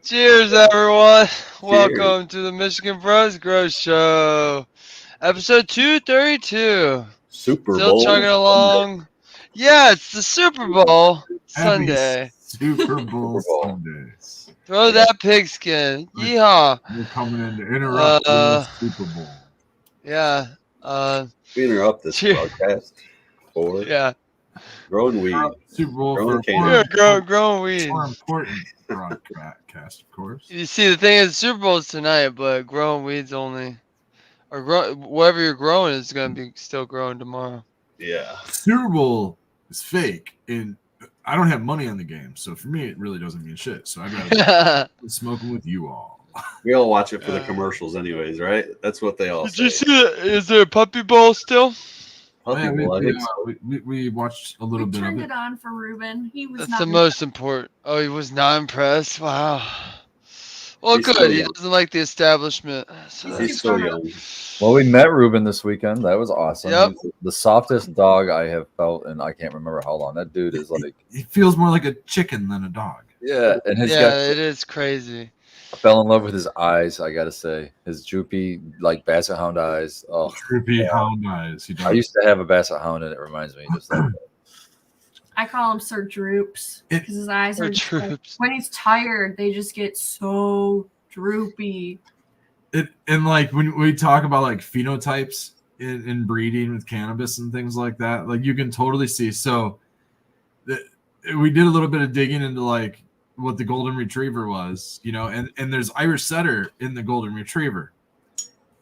Cheers, everyone. Cheers. Welcome to the Michigan Bros Grow Show, episode 232. Super Still Bowl chugging Sunday. along. Yeah, it's the Super Bowl Happy Sunday. Super Bowl Super Bowl. Sundays. Throw that pigskin. Yeehaw. We're coming in to interrupt the Super Bowl. Yeah. We interrupt this Cheers. broadcast for Yeah. growing weed. Super Bowl Growing for cannabis. Growing weed. more important broadcast, of course. You see, the thing is, Super Bowl's tonight, but growing weed's only, or whatever you're growing is gonna be still growing tomorrow. Yeah. Super Bowl is fake, and I don't have money on the game, so for me, it really doesn't mean shit. So I'd rather be smoking with you all. We all watch it for the commercials anyways, right? That's what they all Did say. you see that? Is there a puppy bowl still? Puppy Yeah, Bowl, I think so. we watched a little We bit of turned it. it on for Ruben. He was That's not the most important. Oh, he was not impressed. Wow. Well, He's good. still He young. doesn't like the establishment. So He's that's He's so fun. young. Well, we met Ruben this weekend. That was awesome. Yep. He's the softest dog I have felt, and I can't remember how long. That dude is like, He feels more like a chicken than a dog. yeah, and he's yeah, it is crazy. fell in love with his eyes. I gotta say, his droopy, like basset hound eyes. Oh, Droopy hound eyes. He I used to have a basset hound, and it reminds me just like I call him Sir Droops because his eyes Sir are just like- Droops. when he's tired, they just get so droopy. And like when we talk about like phenotypes in breeding with cannabis and things like that, like you can totally see. So we did a little bit of digging into like what the golden retriever was, and there's Irish setter in the golden retriever,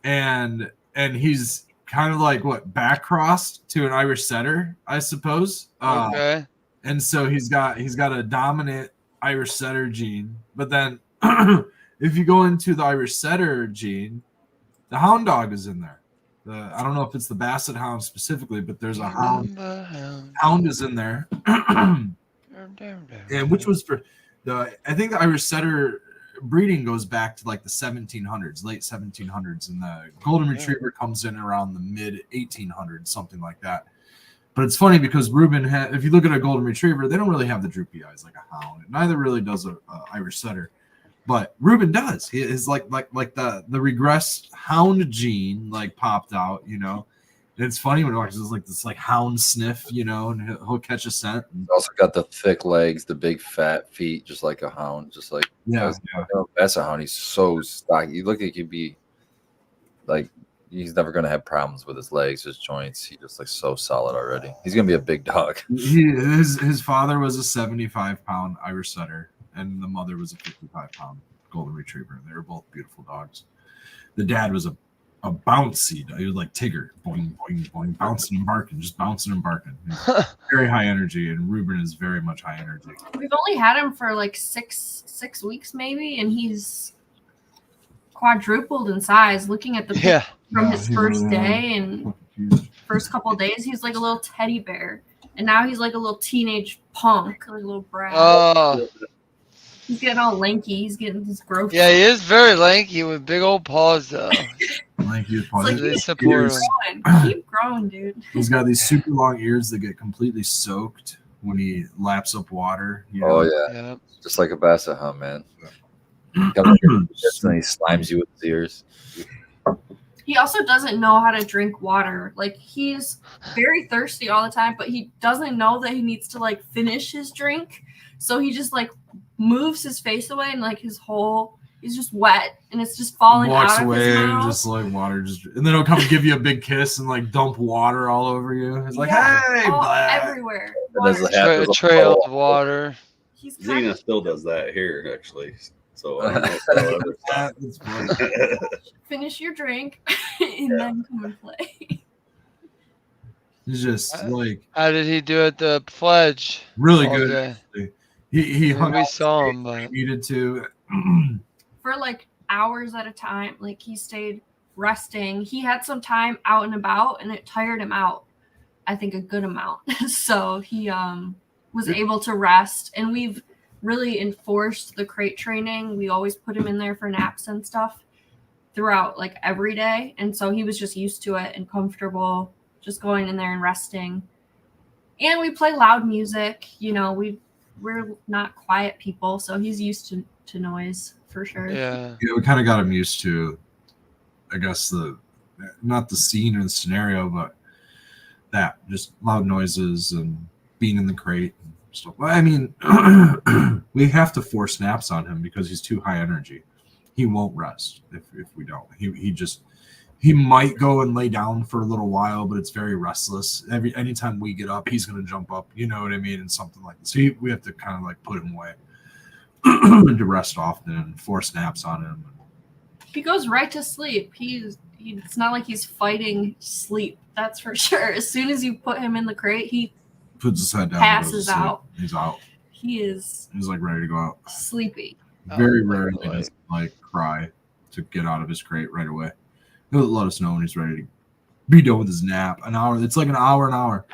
and he's kind of like what back crossed to an Irish setter, I suppose. Okay. And so he's got a dominant Irish setter gene, but then if you go into the Irish setter gene, the hound dog is in there. I don't know if it's the basset hound specifically, but there's a hound. Hound is in there, and which was for I think the Irish setter breeding goes back to like the 1700s, late 1700s, and the golden retriever comes in around the mid 1800s, something like that. But it's funny because Ruben if you look at a golden retriever, they don't really have the droopy eyes like a hound. Neither really does a Irish setter, but Ruben does. He is like the regressed hound gene like popped out, And it's funny when it watches this hound sniff, and he'll catch a scent. he's also got the thick legs, the big fat feet, just like a hound, just like basset hound. He's so stocky. You look like he'd be like he's never gonna have problems with his legs, his joints. He's just like so solid already. He's gonna be a big dog. His father was a 75-pound Irish setter, and the mother was a 55-pound golden retriever. They were both beautiful dogs. The dad was a bouncy dog. He was like Tigger, boing, boing, boing, bouncing and barking, just bouncing and barking. Very high energy, and Ruben is very much high energy. We've only had him for like six weeks maybe, and he's quadrupled in size. Looking at the picture from his first day and first couple of days, he was like a little teddy bear, and now he's like a little teenage punk, like a little brat. Oh, He's getting all lanky. He's getting his growth. yeah, he is very lanky with big old paws, though. Like he was It's like, They keep support him. growing. Keep growing, dude. He's got these super long ears that get completely soaked when he laps up water. Oh yeah, Yeah. just like a basset hound, man. He comes up here and he slimes you with his ears. He also doesn't know how to drink water. Like, he's very thirsty all the time, but he doesn't know that he needs to like finish his drink. So he just like moves his face away, and like he's just wet, and it's just falling walks out of away his and mouth. just like water and then he'll come give you a big kiss and like dump water all over you. It's like, hey, all blah. everywhere. And there's Water. a A there's a trail pole. of water. He's kind Xena of still does that here, actually. So I don't know if that'll ever stop. That's funny. finish your drink and then come and play. He's just like How did he do at the pledge? really all good. day? Actually. He hung We out saw him, but needed to. For like hours at a time. Like, he stayed resting. He had some time out and about, and it tired him out, I think, a good amount. So he was able to rest, and we've really enforced the crate training. We always put him in there for naps and stuff throughout like every day, and so he was just used to it and comfortable just going in there and resting. And we play loud music. We're not quiet people, so he's used to to noise for sure. Yeah. Yeah, we kind of got him used to, I guess, not the scene or the scenario, but that just loud noises and being in the crate and stuff. Well, I mean, we have to force naps on him because he's too high energy. He won't rest if we don't. He might go and lay down for a little while, but it's very restless. Anytime we get up, he's gonna jump up. You know what I mean? And something like this. So we have to kind of like put him away to rest often and force naps on him. He goes right to sleep. It's not like he's fighting sleep. That's for sure. As soon as you put him in the crate, he Puts his head down. passes out. He's out. He's like ready to go out. sleepy. Very rarely does he like cry to get out of his crate right away. He'll let us know when he's ready to be done with his nap. An hour. It's like an hour.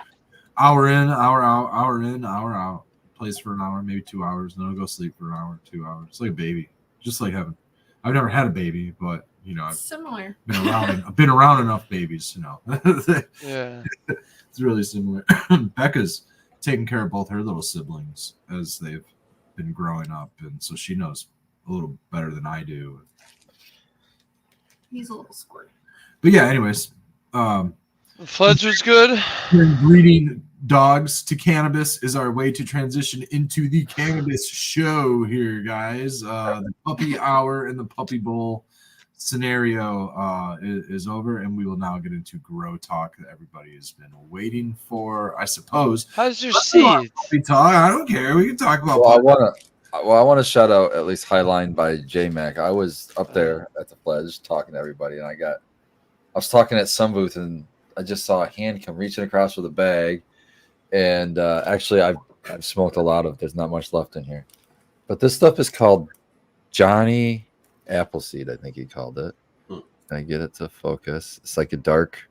Hour in, hour out, hour in, hour out. Plays for an hour, maybe 2 hours, and then he'll go sleep for an hour, 2 hours. It's like a baby, just like having. I've never had a baby, but you know, I've Similar. been around enough babies to know. Yeah. It's really similar. Becca's taking care of both her little siblings as they've been growing up, and so she knows a little better than I do. He's a little squirt. But yeah, anyways, Fletcher's good. breeding dogs to cannabis is our way to transition into the cannabis show here, guys. The puppy hour and the puppy bowl scenario is over, and we will now get into grow talk that everybody has been waiting for, I suppose. How's your seeds? Puppy talk. I don't care. We can talk about. Well, I want to shout out at least Highline by J Mac. I was up there at the pledge talking to everybody, and I was talking at some booth, and I just saw a hand come reaching across with a bag. And actually, I've smoked a lot of it. There's not much left in here. But this stuff is called Johnny Appleseed, I think he called it. Can I get it to focus? It's like a dark,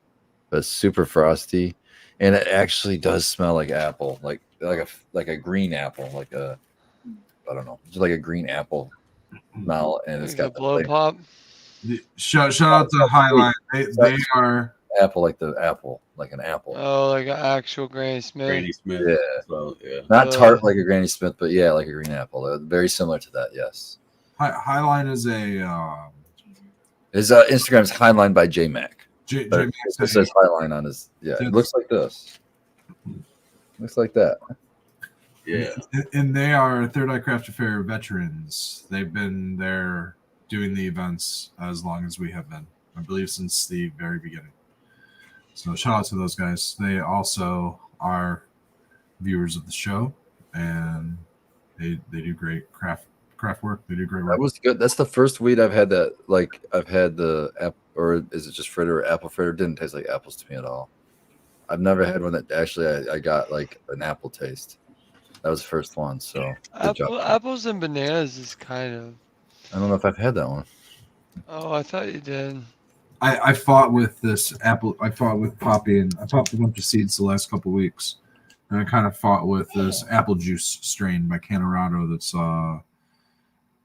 but super frosty. And it actually does smell like apple, like a green apple, like a, I don't know, just like a green apple smell. And it's got a blow pop. Shout out to Highline. They are apple, like the apple, like an apple. Oh, like an actual Granny Smith. Granny Smith. Yeah. So, yeah. Not tart like a Granny Smith, but yeah, like a green apple. Very similar to that, yes. Highline is a His Instagram's Highline by J Mac. J It says Highline on his. Yeah, it looks like this. Looks like that. Yeah. And they are Third Eye Craft Affair veterans. They've been there doing the events as long as we have been, I believe, since the very beginning. So shout out to those guys. They also are viewers of the show, and they do great craft work. They do great work. That was good. That's the first weed I've had that, like, I've had the apple, or is it just fritter or apple fritter? It didn't taste like apples to me at all. I've never had one that actually I got like an apple taste. That was the first one. So apples and bananas is kind of. I don't know if I've had that one. Oh, I thought you did. I fought with this apple. I fought with Poppy, and I popped a bunch of seeds the last couple of weeks. And I kind of fought with this apple juice strain by Canorado that's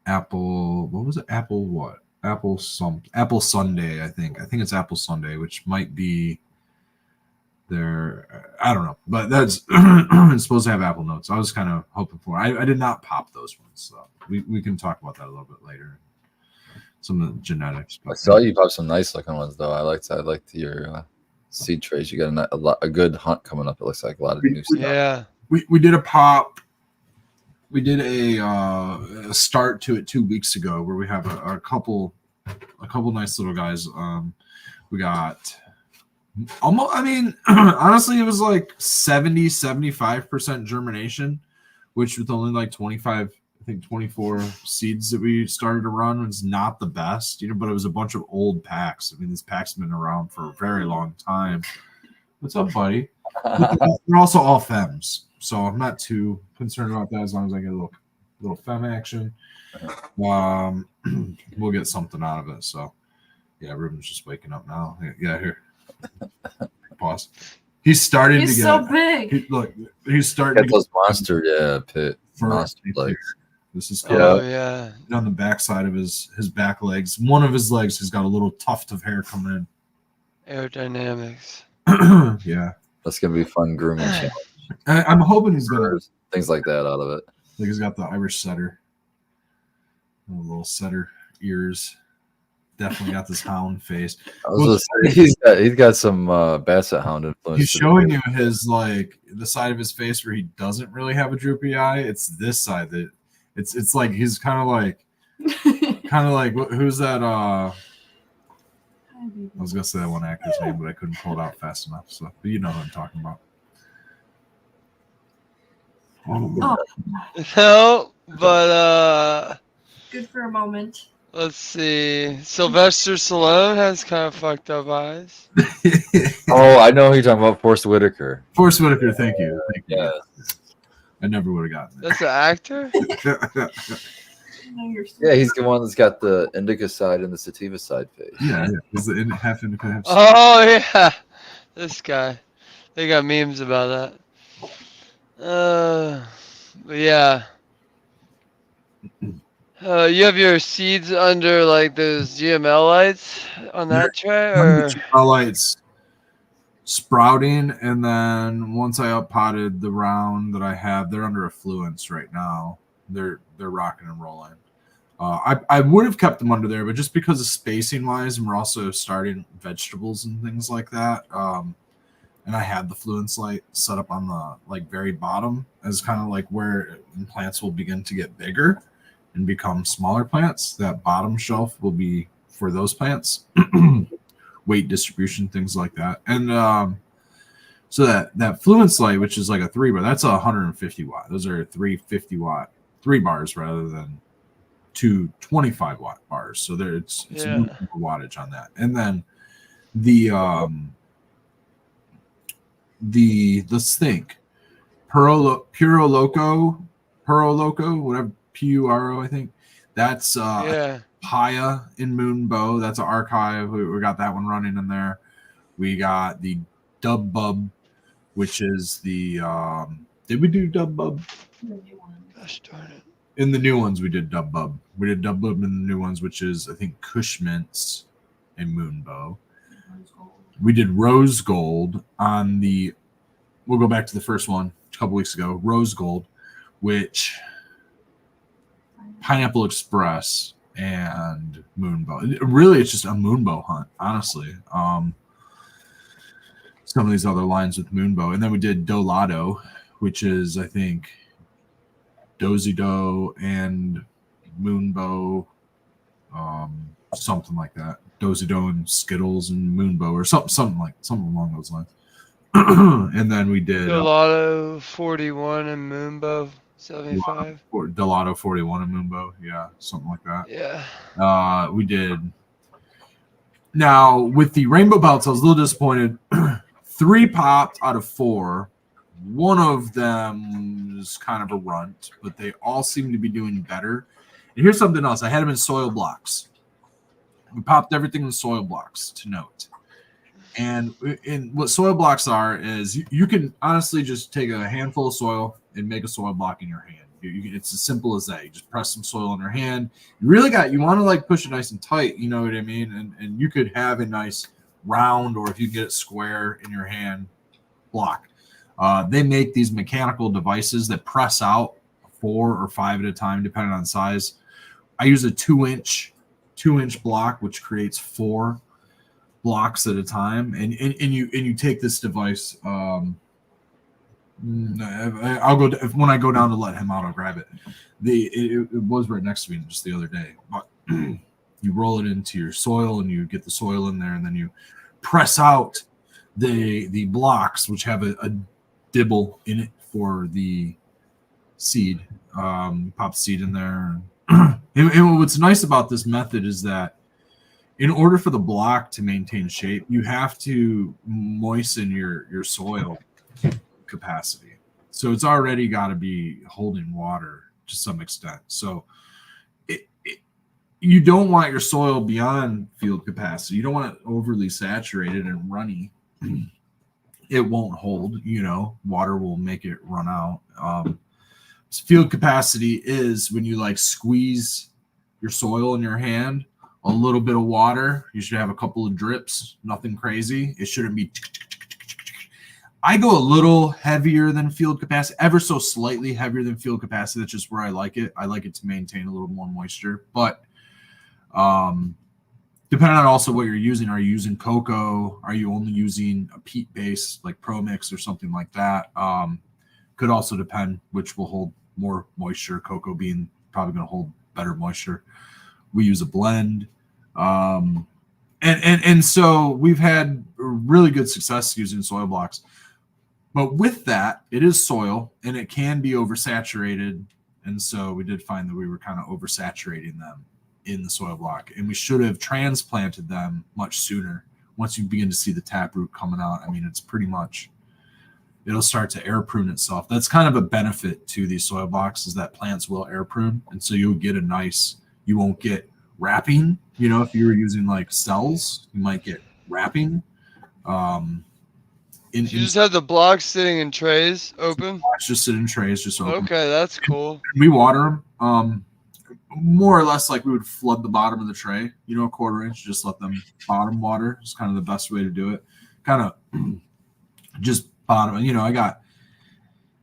apple. What was it? Apple what? Apple Sunday, I think. I think it's Apple Sunday, which might be their. I don't know, but that's it's supposed to have apple notes. I was kind of hoping for. I did not pop those ones, so we can talk about that a little bit later. Some of the genetics. I saw you pop some nice looking ones though. I liked your seed trays. You got a good hunt coming up. It looks like a lot of new stuff. Yeah. We did a pop. We did a start to it 2 weeks ago where we have a couple nice little guys. We got almost, I mean, honestly, it was like 75% germination, which with only like 24 seeds that we started to run was not the best, but it was a bunch of old packs. I mean, these packs have been around for a very long time. What's up, buddy? They're also all femmes, so I'm not too concerned about that as long as I get a little femme action. We'll get something out of it. So, yeah, Ruben's just waking up now. Yeah, here. Pause. He's starting to get. He's so big. He's starting to get those monster, pit monster legs. This is cool. Oh yeah. On the back side of his back legs. One of his legs has got a little tuft of hair coming in. Aerodynamics. Yeah. That's gonna be fun grooming. I'm hoping he's gonna things like that out of it. Like he's got the Irish setter. Little setter ears. Definitely got this hound face. I was gonna say, he's got some basset hound influence. He's showing you his like the side of his face where he doesn't really have a droopy eye. It's this side that it's like he's kind of like who's that? I was gonna say that one actor's name, but I couldn't pull it out fast enough. So, but you know what I'm talking about. Oh, No, but good for a moment. let's see. Sylvester Stallone has kind of fucked up eyes. Oh, I know who you're talking about. Forrest Whitaker. Forrest Whitaker, thank you. Yeah. I never would have gotten That's an actor? Yeah, he's the one that's got the indica side and the sativa side face. Yeah. Is it half indica, half Oh, yeah. This guy. They got memes about that. But yeah. You have your seeds under like those GML lights on that tray, or lights sprouting, and then once I uppotted the round that I have, they're under affluence right now. They're rocking and rolling. I would have kept them under there, but just because of spacing wise, and we're also starting vegetables and things like that. And I had the fluence light set up on the like very bottom as kind of like where plants will begin to get bigger and become smaller plants. That bottom shelf will be for those plants, weight distribution, things like that. And so that fluence light, which is like a 3 bar, that's 150 watt. Those are 350 watt 3 bars rather than 2 25 watt bars. So there it's wattage on that. And then let's think, Puro Loco, whatever, Puro, I think. That's Paya in Moonbow. That's an archive. We got that one running in there. We got the Dub Bub, which is the did we do Dub Bub? Gosh darn it. In the new ones we did Dub Bub. We did Dub Bub in the new ones, which is I think Cushmints and Moonbow. We did Rose Gold on the. We'll go back to the first one a couple weeks ago. Rose Gold, which Pineapple Express and Moonbow. Really, it's just a Moonbow hunt, honestly. Some of these other lines with Moonbow, and then we did Dolado, which is I think Dozy Do and Moonbow, something like that. Dozy Do and Skittles and Moonbow, or something along those lines. And then we did Dolado 41 and Moonbow 75. Dolado 41 and Moonbow, yeah, something like that. Yeah. We did. Now with the rainbow belts, I was a little disappointed. 3 popped out of 4. One of them is kind of a runt, but they all seem to be doing better. And here's something else. I had them in soil blocks. We popped everything in soil blocks to note. And what soil blocks are is you can honestly just take a handful of soil and make a soil block in your hand. It's as simple as that. You just press some soil in your hand. You want to like push it nice and tight. You know what I mean? And you could have a nice round, or if you get it square in your hand, block. They make these mechanical devices that press out 4 or 5 at a time, depending on size. I use a 2-inch block, which creates 4 blocks at a time, and you take this device. I'll go when I go down to let him out. I'll grab it. It was right next to me just the other day. But you roll it into your soil, and you get the soil in there, and then you press out the blocks, which have a dibble in it for the seed. Pop seed in there. And what's nice about this method is that in order for the block to maintain shape, you have to moisten your soil capacity. So it's already got to be holding water to some extent. So you don't want your soil beyond field capacity. You don't want it overly saturated and runny. It won't hold, water will make it run out. Field capacity is when you like squeeze your soil in your hand, a little bit of water. You should have a couple of drips, nothing crazy. It shouldn't be I go a little heavier than field capacity, ever so slightly heavier than field capacity. That's just where I like it. I like it to maintain a little more moisture. But depending on also what you're using, are you using cocoa? Are you only using a peat base like Pro Mix or something like that? Could also depend which will hold more moisture. Cocoa being probably going to hold better moisture. We use a blend. And so we've had really good success using soil blocks. But with that, it is soil and it can be oversaturated. And so we did find that we were kind of oversaturating them in the soil block. And we should have transplanted them much sooner. Once you begin to see the taproot coming out, I mean, it's pretty much, it'll start to air prune itself. That's kind of a benefit to these soil blocks is that plants will air prune. And so you'll get you won't get wrapping. You know, if you were using like cells, you might get wrapping. You just have the blocks sitting in trays open? Just sit in trays, just open. Okay, that's cool. We water them more or less like we would flood the bottom of the tray, you know, a 1/4 inch, just let them bottom water. It's kind of the best way to do it. Kind of just bottom, you know, I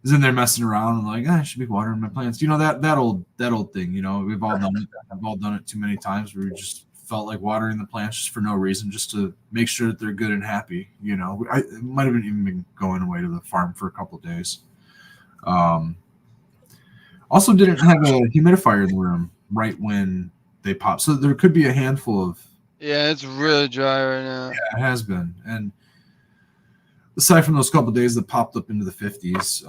was in there messing around and like, I should be watering my plants. You know, that old thing, you know, we've all done it. I've all done it too many times where we just felt like watering the plants just for no reason, just to make sure that they're good and happy. You know, I might have even been going away to the farm for a couple of days. Also didn't have a humidifier in the room right when they popped. So there could be a handful of. Yeah, it's really dry right now. Yeah, it has been. And aside from those couple of days that popped up into the 50s,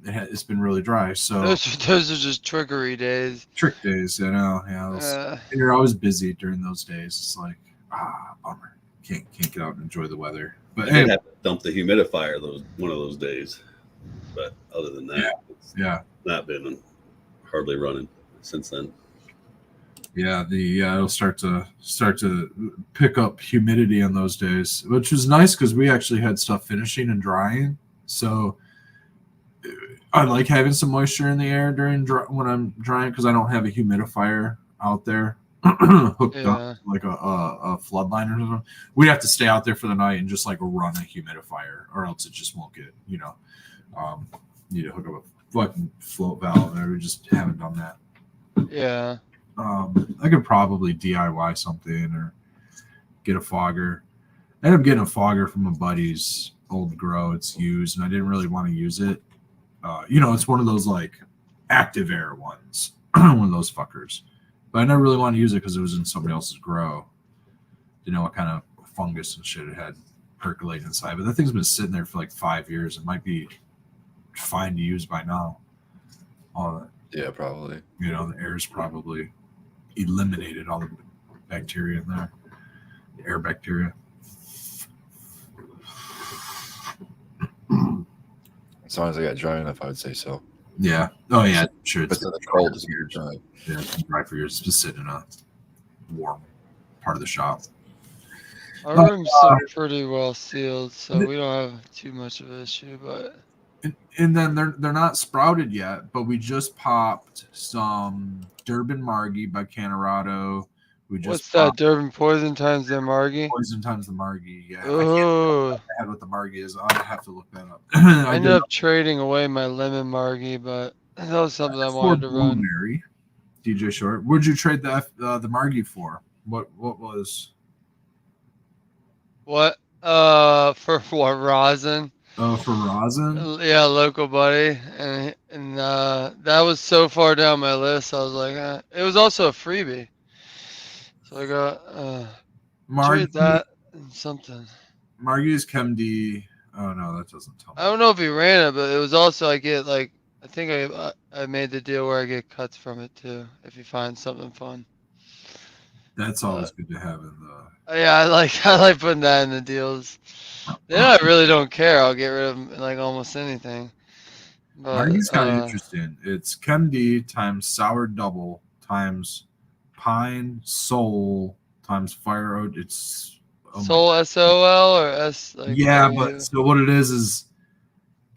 it's been really dry. So those are just trickery days. Trick days, you know. Yeah, you're always busy during those days. It's like, bummer. Can't get out and enjoy the weather. But I did have to dump the humidifier one of those days. But other than that, it's not been hardly running since then. Yeah, it'll start to pick up humidity on those days, which was nice because we actually had stuff finishing and drying. So I like having some moisture in the air when I'm drying because I don't have a humidifier out there hooked up like a flood line or something. We'd have to stay out there for the night and just like run a humidifier, or else it just won't get, you know, need to hook up a fucking float valve, and we just haven't done that. Yeah. I could probably DIY something or get a fogger. I ended up getting a fogger from a buddy's old grow. It's used, and I didn't really want to use it. You know, it's one of those like active air ones, one of those fuckers. But I never really wanted to use it because it was in somebody else's grow. Didn't know what kind of fungus and shit it had percolating inside. But that thing's been sitting there for like 5 years. It might be fine to use by now. Yeah, probably. You know, the air's probably eliminated all the bacteria in there, the air bacteria. As long as I got dry enough, I would say so. Yeah. Oh yeah, sure. But the cold is very dry. Yeah, it's dry for years. It's just sitting in a warm part of the shop. Our room's still pretty well sealed, so we don't have too much of an issue. But and then they're not sprouted yet, but we just popped some Durban Margie by Canorado. What's that? Durban Poison times the Margie? Poison times the Margie, yeah. Oh. I can't what the Margie is. I'll have to look that up. I ended up trading away my lemon Margie, but that was something I wanted to run. DJ Short. What'd you trade the Margie for? What was? What? For what, rosin? Oh, for rosin? Yeah, local buddy, and that was so far down my list. I was like, it was also a freebie, so I got trade that and something. Margie's ChemD. Oh no, that doesn't tell me. I don't know if he ran it, but it was also I get like I think I made the deal where I get cuts from it too if you find something fun. That's always good to have in the. Yeah, I like putting that in the deals. Then I really don't care. I'll get rid of like almost anything. Margie's kind of interesting. It's ChemD times sour double times pine soul times fire oat. It's soul SOL or S. Like, yeah, but so what it is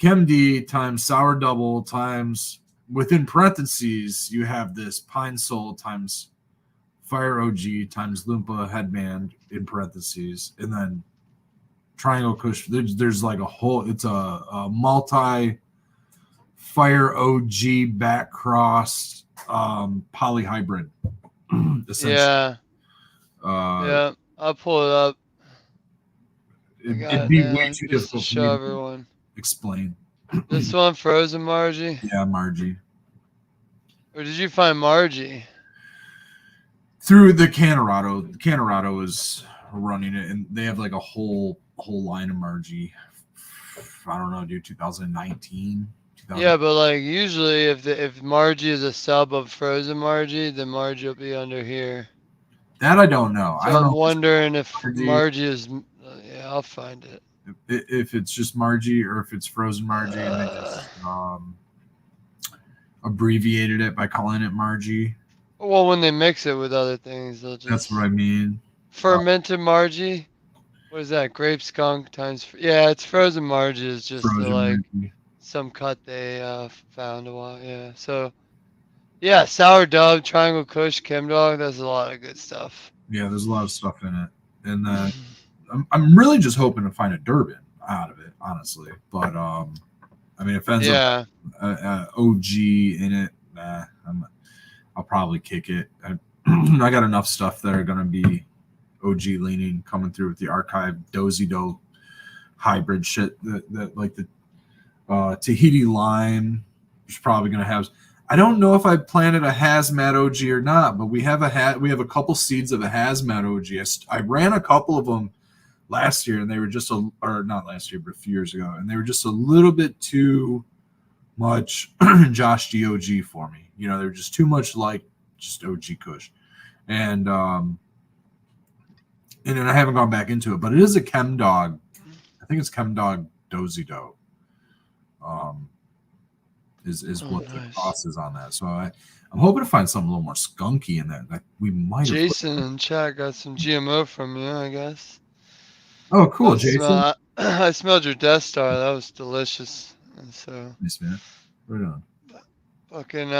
ChemD times sour double times within parentheses you have this pine soul times fire OG times Loompa headband in parentheses, and then Triangle Kush. There's like a whole. It's a multi fire OG back crossed polyhybrid. Yeah. Yeah. I'll pull it up. It'd be way too just to difficult show everyone. Explain. This one, Frozen Margie? Yeah, Margie. Or did you find Margie? Through the Canorado. The Canorado is running it, and they have like a whole line of Margie. I don't know, dude, 2019. Yeah, but like usually if Margie is a sub of Frozen Margie, then Margie will be under here. That I don't know. So I'm wondering if Margie is. Yeah, I'll find it. If it's just Margie or if it's Frozen Margie, and they just abbreviated it by calling it Margie. Well, when they mix it with other things, they'll just. That's what I mean. Fermented Margie. What is that? Grape skunk times. Yeah, it's Frozen Margie. Is just Margie. Some cut they found a while. Yeah. So. Yeah, Sour Dove, Triangle Kush, Chem Dog. There's a lot of good stuff. Yeah, there's a lot of stuff in it, and I'm really just hoping to find a Durban out of it, honestly. But I mean, if it ends up OG in it, I'll probably kick it. I got enough stuff that are gonna be OG leaning coming through with the archive Dozy Do hybrid shit that like the Tahiti lime is probably gonna have. I don't know if I planted a hazmat OG or not, but we have a couple seeds of a hazmat OG. I ran a couple of them last year, and they were just or not last year, but a few years ago, and they were just a little bit too much Josh GOG for me. You know, they were just too much like just OG Kush, and then I haven't gone back into it, but it is a Chem Dog. I think it's Chem Dog Dozy Do. Is what the cost is on that. So I'm hoping to find something a little more skunky in that. Like we might. Jason in chat got some GMO from you, I guess. Oh, cool, Jason. I smelled your Death Star. That was delicious. And so. Nice, man. Right on. Fucking.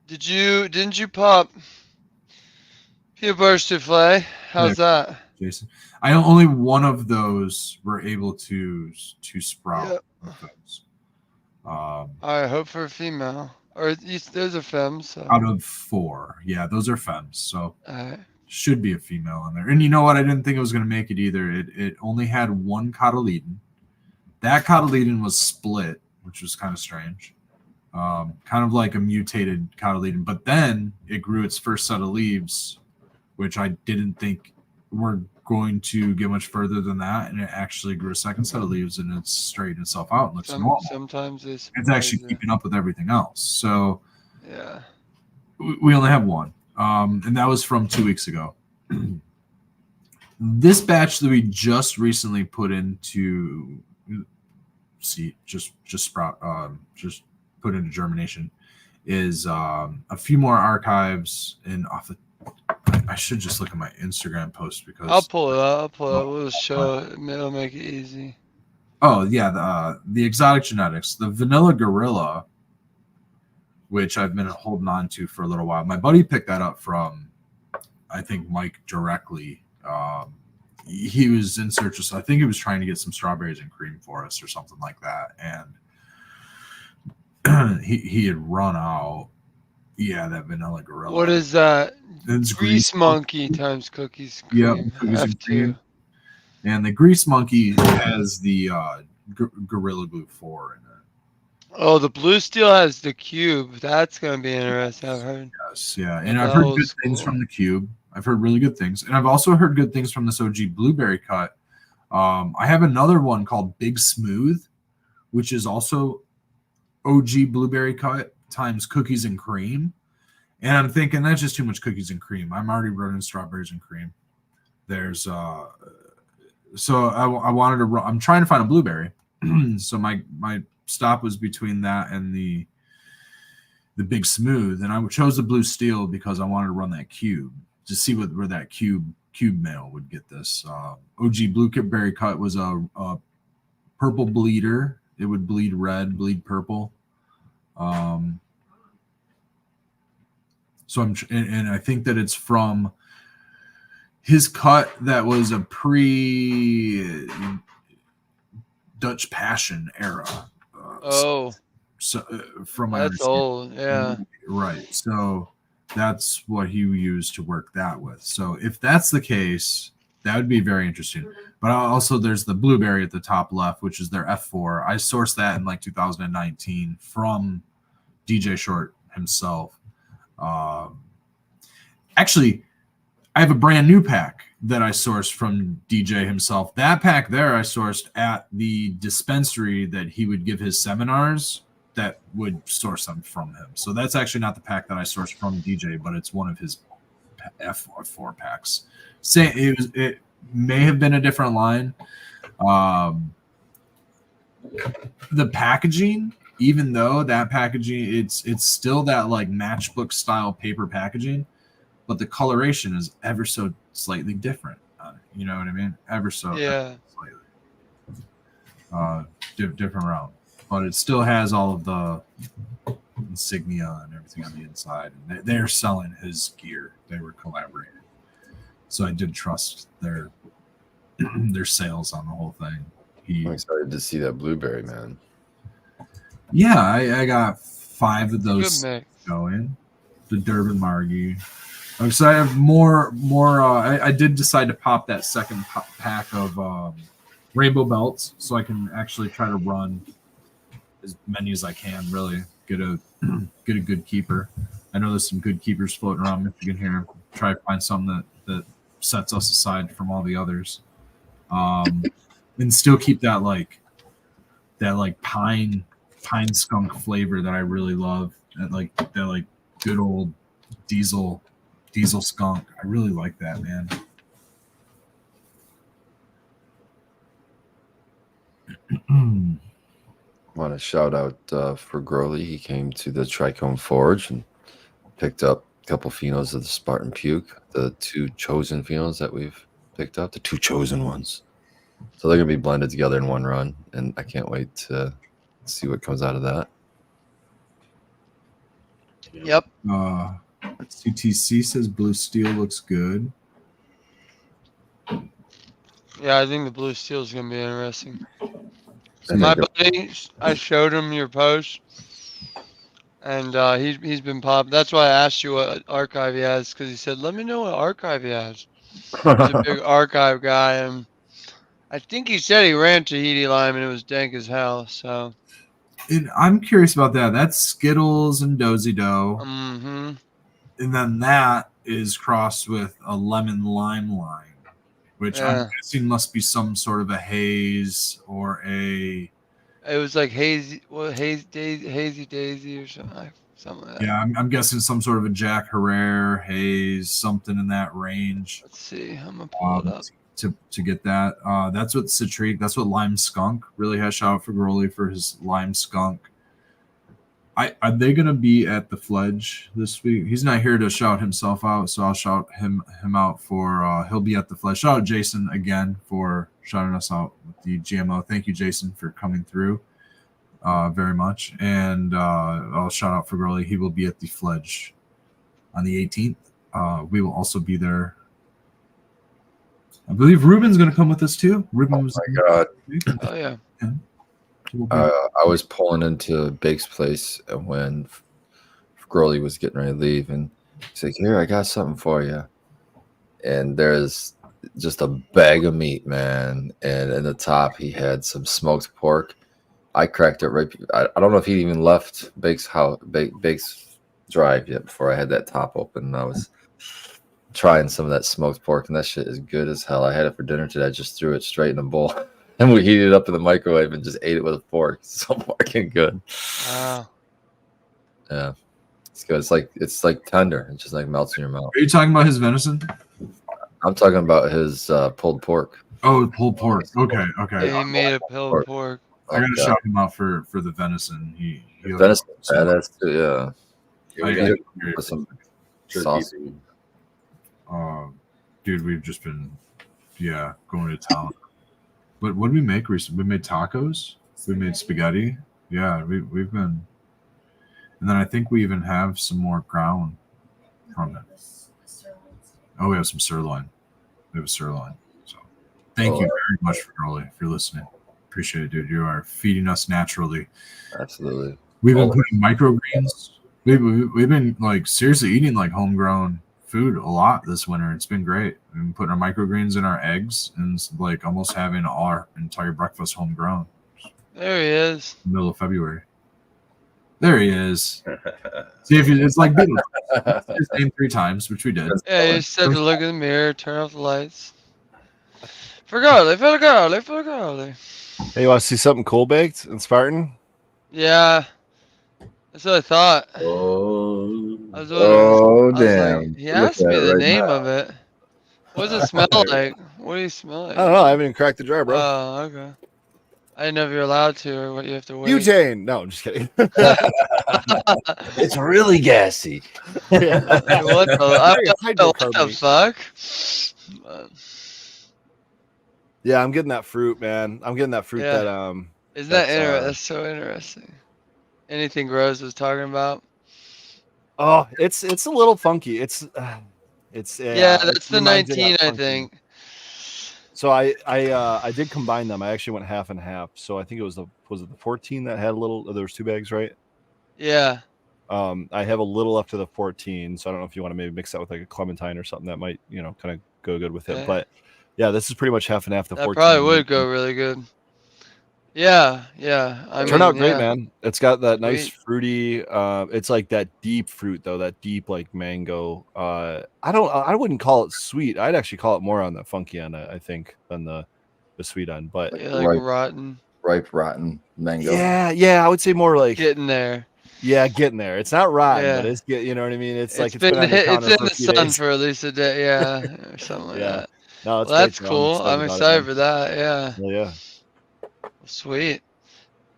Didn't you pop peanut butter souffle? How's that? Jason, I know only one of those were able to sprout. Yep. I hope for a female, or those are femmes. So. Out of 4, yeah, those are femmes. So should be a female in there. And you know what? I didn't think it was going to make it either. It only had one cotyledon. That cotyledon was split, which was kind of strange. Kind of like a mutated cotyledon. But then it grew its first set of leaves, which I didn't think were going to get much further than that, and it actually grew a second set of leaves, and it's straightened itself out and looks normal. Sometimes it's actually keeping up with everything else. So yeah, we only have one, and that was from 2 weeks ago. This batch that we just recently put into just put into germination is a few more archives and off the. I should just look at my Instagram post because I'll pull it up. We'll show it. It'll make it easy. Oh yeah, the exotic genetics, the vanilla gorilla, which I've been holding on to for a little while. My buddy picked that up from, I think, Mike directly. He was in search of. I think he was trying to get some strawberries and cream for us or something like that, and he had run out. Yeah, that vanilla gorilla. What is that? It's grease monkey times cookies. Yeah, cookies and cream. And the grease monkey has the Gorilla Glue 4 in it. Oh, the blue steel has the cube. That's going to be interesting, I've heard. Yes, yeah. And I've heard good things from the cube. I've heard really good things. And I've also heard good things from this OG blueberry cut. I have another one called Big Smooth, which is also OG blueberry cut times cookies and cream. And I'm thinking that's just too much cookies and cream. I'm already running strawberries and cream. There's so I wanted to run. I'm trying to find a blueberry. So my stop was between that and the Big Smooth, and I chose the blue steel because I wanted to run that cube to see where that cube male would get this. OG blueberry cut was a purple bleeder. It would bleed red, bleed purple. So and I think that it's from his cut that was a Dutch Passion era. From my that's old, yeah. Right. So that's what he used to work that with. So if that's the case, that would be very interesting. But also there's the blueberry at the top left, which is their F4. I sourced that in like 2019 from DJ Short himself. Actually, I have a brand new pack that I sourced from DJ himself. That pack there I sourced at the dispensary that he would give his seminars that would source them from him. So that's actually not the pack that I sourced from DJ, but it's one of his F4 packs. It may have been a different line. The packaging, even though that packaging, it's still that like matchbook style paper packaging, but the coloration is ever so slightly different. You know what I mean? Ever so slightly. Different round. But it still has all of the insignia and everything on the inside. And they're selling his gear. They were collaborating. So I did trust their sales on the whole thing. I'm excited to see that blueberry, man. Yeah, I got 5 of those going. The Durban Margie. I'm excited. I have more. I did decide to pop that second pack of Rainbow Belts, so I can actually try to run as many as I can. Really get a good keeper. I know there's some good keepers floating around Michigan here. Try to find something that sets us aside from all the others, and still keep that pine skunk flavor that I really love. That good old diesel skunk. I really like that, man. Want to shout out for Growly. He came to the Trichome Forge and picked up a couple phenos of the Spartan Puke, the 2 chosen phenos that we've picked up, the 2 chosen ones. So they're going to be blended together in one run, and I can't wait to see what comes out of that. Yep. CTC says Blue Steel looks good. Yeah, I think the Blue Steel is going to be interesting. So my buddy, I showed him your post, and he's been popped. That's why I asked you what archive he has, because he said, let me know what archive he has. He's a big archive guy, and I think he said he ran Tahiti Lime, and it was dank as hell, so. And I'm curious about that. That's Skittles and Dozy Dough. Mm-hmm. And then that is crossed with a lemon lime, which I'm guessing must be some sort of a haze or a. It was like hazy daisy or something like that. Yeah, I'm guessing some sort of a Jack Herrera haze, something in that range. Let's see. I'm gonna pull it up to get that. That's what Citrique. That's what Lime Skunk really has. Shout out for Growly for his Lime Skunk. Are they going to be at the Fledge this week? He's not here to shout himself out, so I'll shout him out for he'll be at the Fledge. Shout out Jason again for shouting us out with the GMO. Thank you, Jason, for coming through very much. And I'll shout out for Gurley. He will be at the Fledge on the 18th. We will also be there. I believe Ruben's going to come with us too. Ruben was God. Oh, yeah. I was pulling into Bake's place when Growly was getting ready to leave, and he's like, "Here, I got something for you." And there's just a bag of meat, man. And in the top, he had some smoked pork. I cracked it right. I don't know if he even left Bake's house, Bake's drive yet before I had that top open. And I was trying some of that smoked pork, and that shit is good as hell. I had it for dinner today. I just threw it straight in a bowl. And we heated it up in the microwave and just ate it with a fork. It's so fucking good. Wow. Yeah. It's good. It's like tender. It just like melts in your mouth. Are you talking about his venison? I'm talking about his pulled pork. Oh, pulled pork. Okay. Yeah, he made a pulled pork. I gotta shout him out for the venison. He venison. That's yeah. With some sauce. Dude, we've just been going to town. But what did we make recently? We made tacos. We made spaghetti. Yeah, we've been. And then I think we even have some more ground from it. Oh, we have some sirloin. We have a sirloin. So thank you very much for Growly if you're listening. appreciate it, dude. You are feeding us naturally. Absolutely. We've been putting microgreens. We've been like seriously eating like homegrown food a lot this winter. It's been great. We've been putting our microgreens in our eggs and like almost having our entire breakfast homegrown. There he is. Middle of February. There he is. See if it's like Beatles. His name 3 times, which we did. Yeah, you just have to look in the mirror, turn off the lights. Fergali. Hey, you want to see something cool baked in Spartan? Yeah. That's what I thought. Oh, I was wondering. damn. Like, he asked me the name of it. What does it smell like? What do you smell like? I don't know. I haven't even cracked the jar, bro. Oh, okay. I didn't know if you're allowed to or what you have to wait. Butane. No, I'm just kidding. It's really gassy. What the fuck? Yeah, I'm getting that fruit, man. I'm getting that fruit that Isn't that interesting? That's so interesting. Anything Rose was talking about? Oh, it's a little funky. It's that's the 19, I think. So I did combine them. I actually went half and half. So I think it was the 14 that had a little. There was 2 bags, right? Yeah. I have a little left to the 14, so I don't know if you want to maybe mix that with like a clementine or something that might kind of go good with it. Yeah. But yeah, this is pretty much half and half. The 14 probably would go really good. Yeah. Turned out great, man. It's got that nice Sweet. fruity. It's like that deep fruit though, that deep like mango. I wouldn't call it sweet. I'd actually call it more on the funky end, I think, than the sweet end. But like ripe rotten mango. Yeah, I would say more like getting there. Yeah, getting there. It's not rotten, but it's you know what I mean. It's like it's been in the sun for at least a day, or something like that. No, well, that's cool. I'm excited for that. Yeah. Well, yeah. Sweet.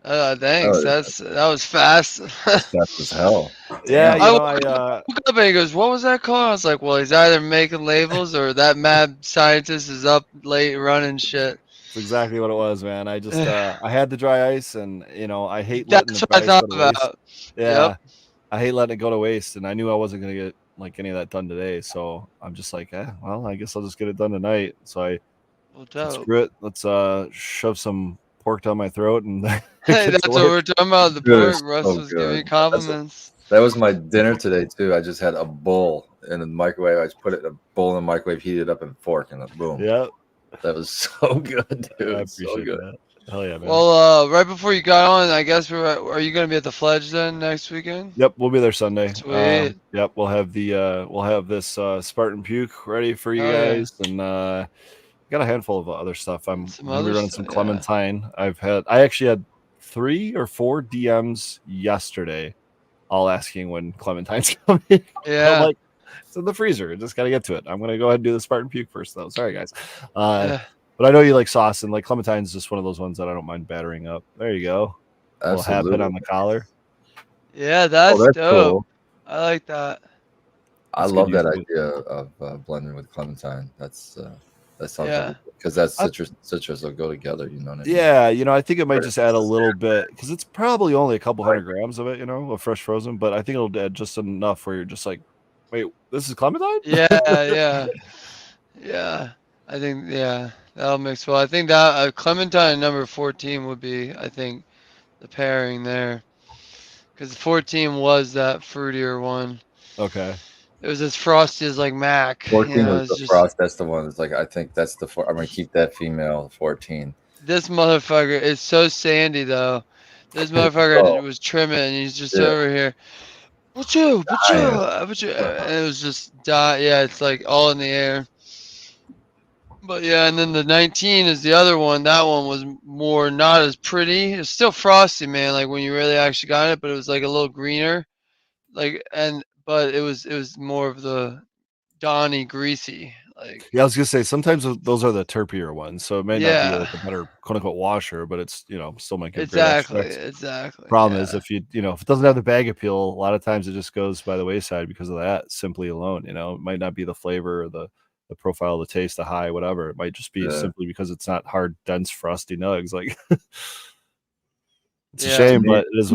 Thanks. That was fast. Fast as hell. Yeah, I woke up and he goes, "What was that called?" I was like, "Well, he's either making labels or that mad scientist is up late running shit." That's exactly what it was, man. I just I had the dry ice, and I hate letting the dry ice go to waste. Yeah, yep. I hate letting it go to waste, and I knew I wasn't gonna get like any of that done today, so I'm just like, well, I guess I'll just get it done tonight. So screw it. Let's shove some pork down my throat, and hey, that's what we're talking about. The pork. Russ was giving me compliments. That was my dinner today too. I just had a bowl in the microwave. I just put it in a bowl in the microwave, heated it up, and fork, and boom. Yeah, that was so good, dude. I appreciate that. Hell yeah, man. Well, right before you got on, I guess are you going to be at the Fledge then next weekend? Yep, we'll be there Sunday. Sweet. Yep, we'll have this Spartan Puke ready for you guys, and got a handful of other stuff. I'm gonna be running some clementine. I actually had 3 or 4 DMs yesterday, all asking when clementine's coming. Yeah, I'm like, it's in the freezer. Just gotta get to it. I'm gonna go ahead and do the Spartan Puke first, though. Sorry, guys. But I know you like sauce, and like clementine's just one of those ones that I don't mind battering up. There you go. We'll have it on the collar. Yeah, that's dope. Cool. I like that. I love that idea of blending with clementine. That sounds like, because that's citrus will go together. You know what I mean? Yeah, I think it might just add a little bit, because it's probably only a couple 100 grams of it, of fresh frozen. But I think it'll add just enough where you're just like, wait, this is clementine? Yeah. I think that'll mix well. I think that clementine number 14 would be, I think, the pairing there, because 14 was that fruitier one. Okay. It was as frosty as like Mac. 14 was the frost. That's the one. It's like, I think that's I'm gonna keep that female 14. This motherfucker is so sandy though. This motherfucker was trimming, and he's just over here. What you? And it was just it's like all in the air. But and then the 19 is the other one. That one was more not as pretty. It's still frosty, man. Like when you really actually got it, but it was like a little greener. But it was more of the Donny greasy. Like I was gonna say sometimes those are the terpier ones, so it may not be like a better quote unquote washer, but it's still might give great extracts. Exactly. Problem is if if it doesn't have the bag appeal, a lot of times it just goes by the wayside because of that simply alone. It might not be the flavor or the profile, the taste, the high, whatever. It might just be simply because it's not hard, dense, frosty nugs. Like it's a shame, but it is.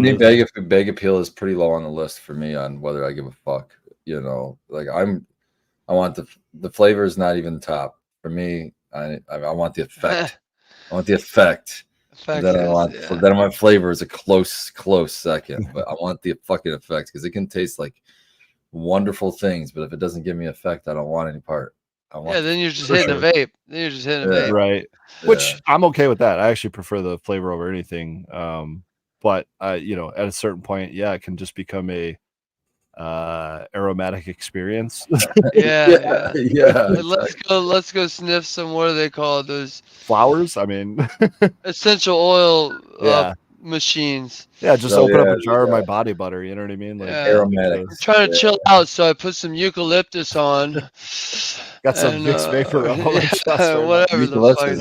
Bag appeal is pretty low on the list for me on whether I give a fuck. Like I want the flavor is not even top for me. I want the effect. I want the effect, Then I want then my flavor is a close second, but I want the fucking effect because it can taste like wonderful things, but if it doesn't give me effect, I don't want any part. Then you're just hitting a vape. Then you're just hitting a vape. Right. Which I'm okay with that. I actually prefer the flavor over anything. But you know, at a certain point, it can just become a aromatic experience. Yeah. Exactly. Let's go sniff some, what do they call those flowers? I mean, essential oil machines. Yeah, just open up a jar of my body butter. You know what I mean? Like aromatic. I'm trying to chill out, so I put some eucalyptus on. Got some Vicks vapor. Whatever the fuck.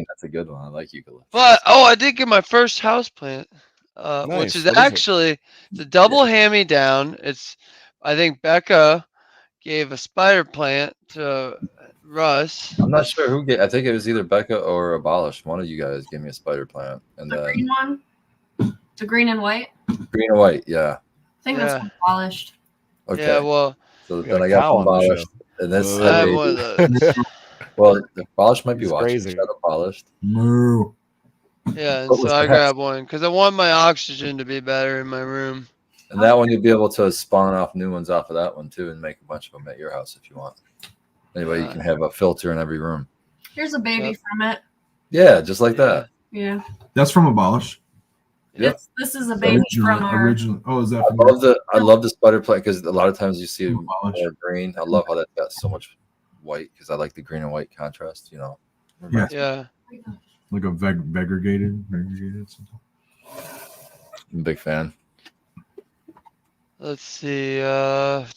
That's a good one. I like eucalyptus. But I did get my first house plant, which is actually the double hand down. It's, I think Becca gave a spider plant to Russ. I'm not sure who gave. I think it was either Becca or Abolish. One of you guys gave me a spider plant, and the green one. The green and white. Green and white, yeah. I think that's polished. Okay. Yeah, well. So then I got polished, and this. I have one of those. Well, the polished might be it's watching. Crazy. Shadow polished. Moo. Yeah, and so I grabbed one because I want my oxygen to be better in my room. And that one, you'll be able to spawn off new ones off of that one too, and make a bunch of them at your house if you want. Anyway, you can have a filter in every room. Here's a baby from it. Yeah, just like that. Yeah. That's from Abolish. Yep. This is a baby from our original. Oh, is that? I love the spider plant because a lot of times you see more green. I love how that got so much white because I like the green and white contrast. You know. Yeah. Like a segregated. I'm a big fan. Let's see. I've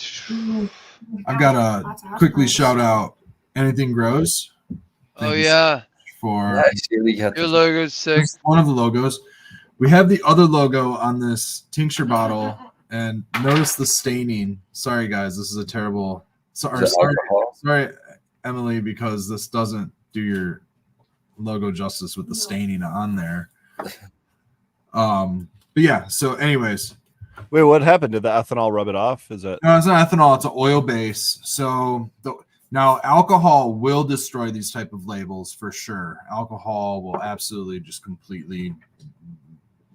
got to quickly shout out Anything Grows. For your logo's sick. One of the logos. We have the other logo on this tincture bottle, and notice the staining. Sorry, guys, this is a terrible. Sorry, Emily, because this doesn't do your logo justice with the staining on there. But yeah. So, anyways. Wait, what happened? Did the ethanol rub it off? Is it? No, it's not ethanol. It's an oil base. So now alcohol will destroy these type of labels for sure. Alcohol will absolutely just completely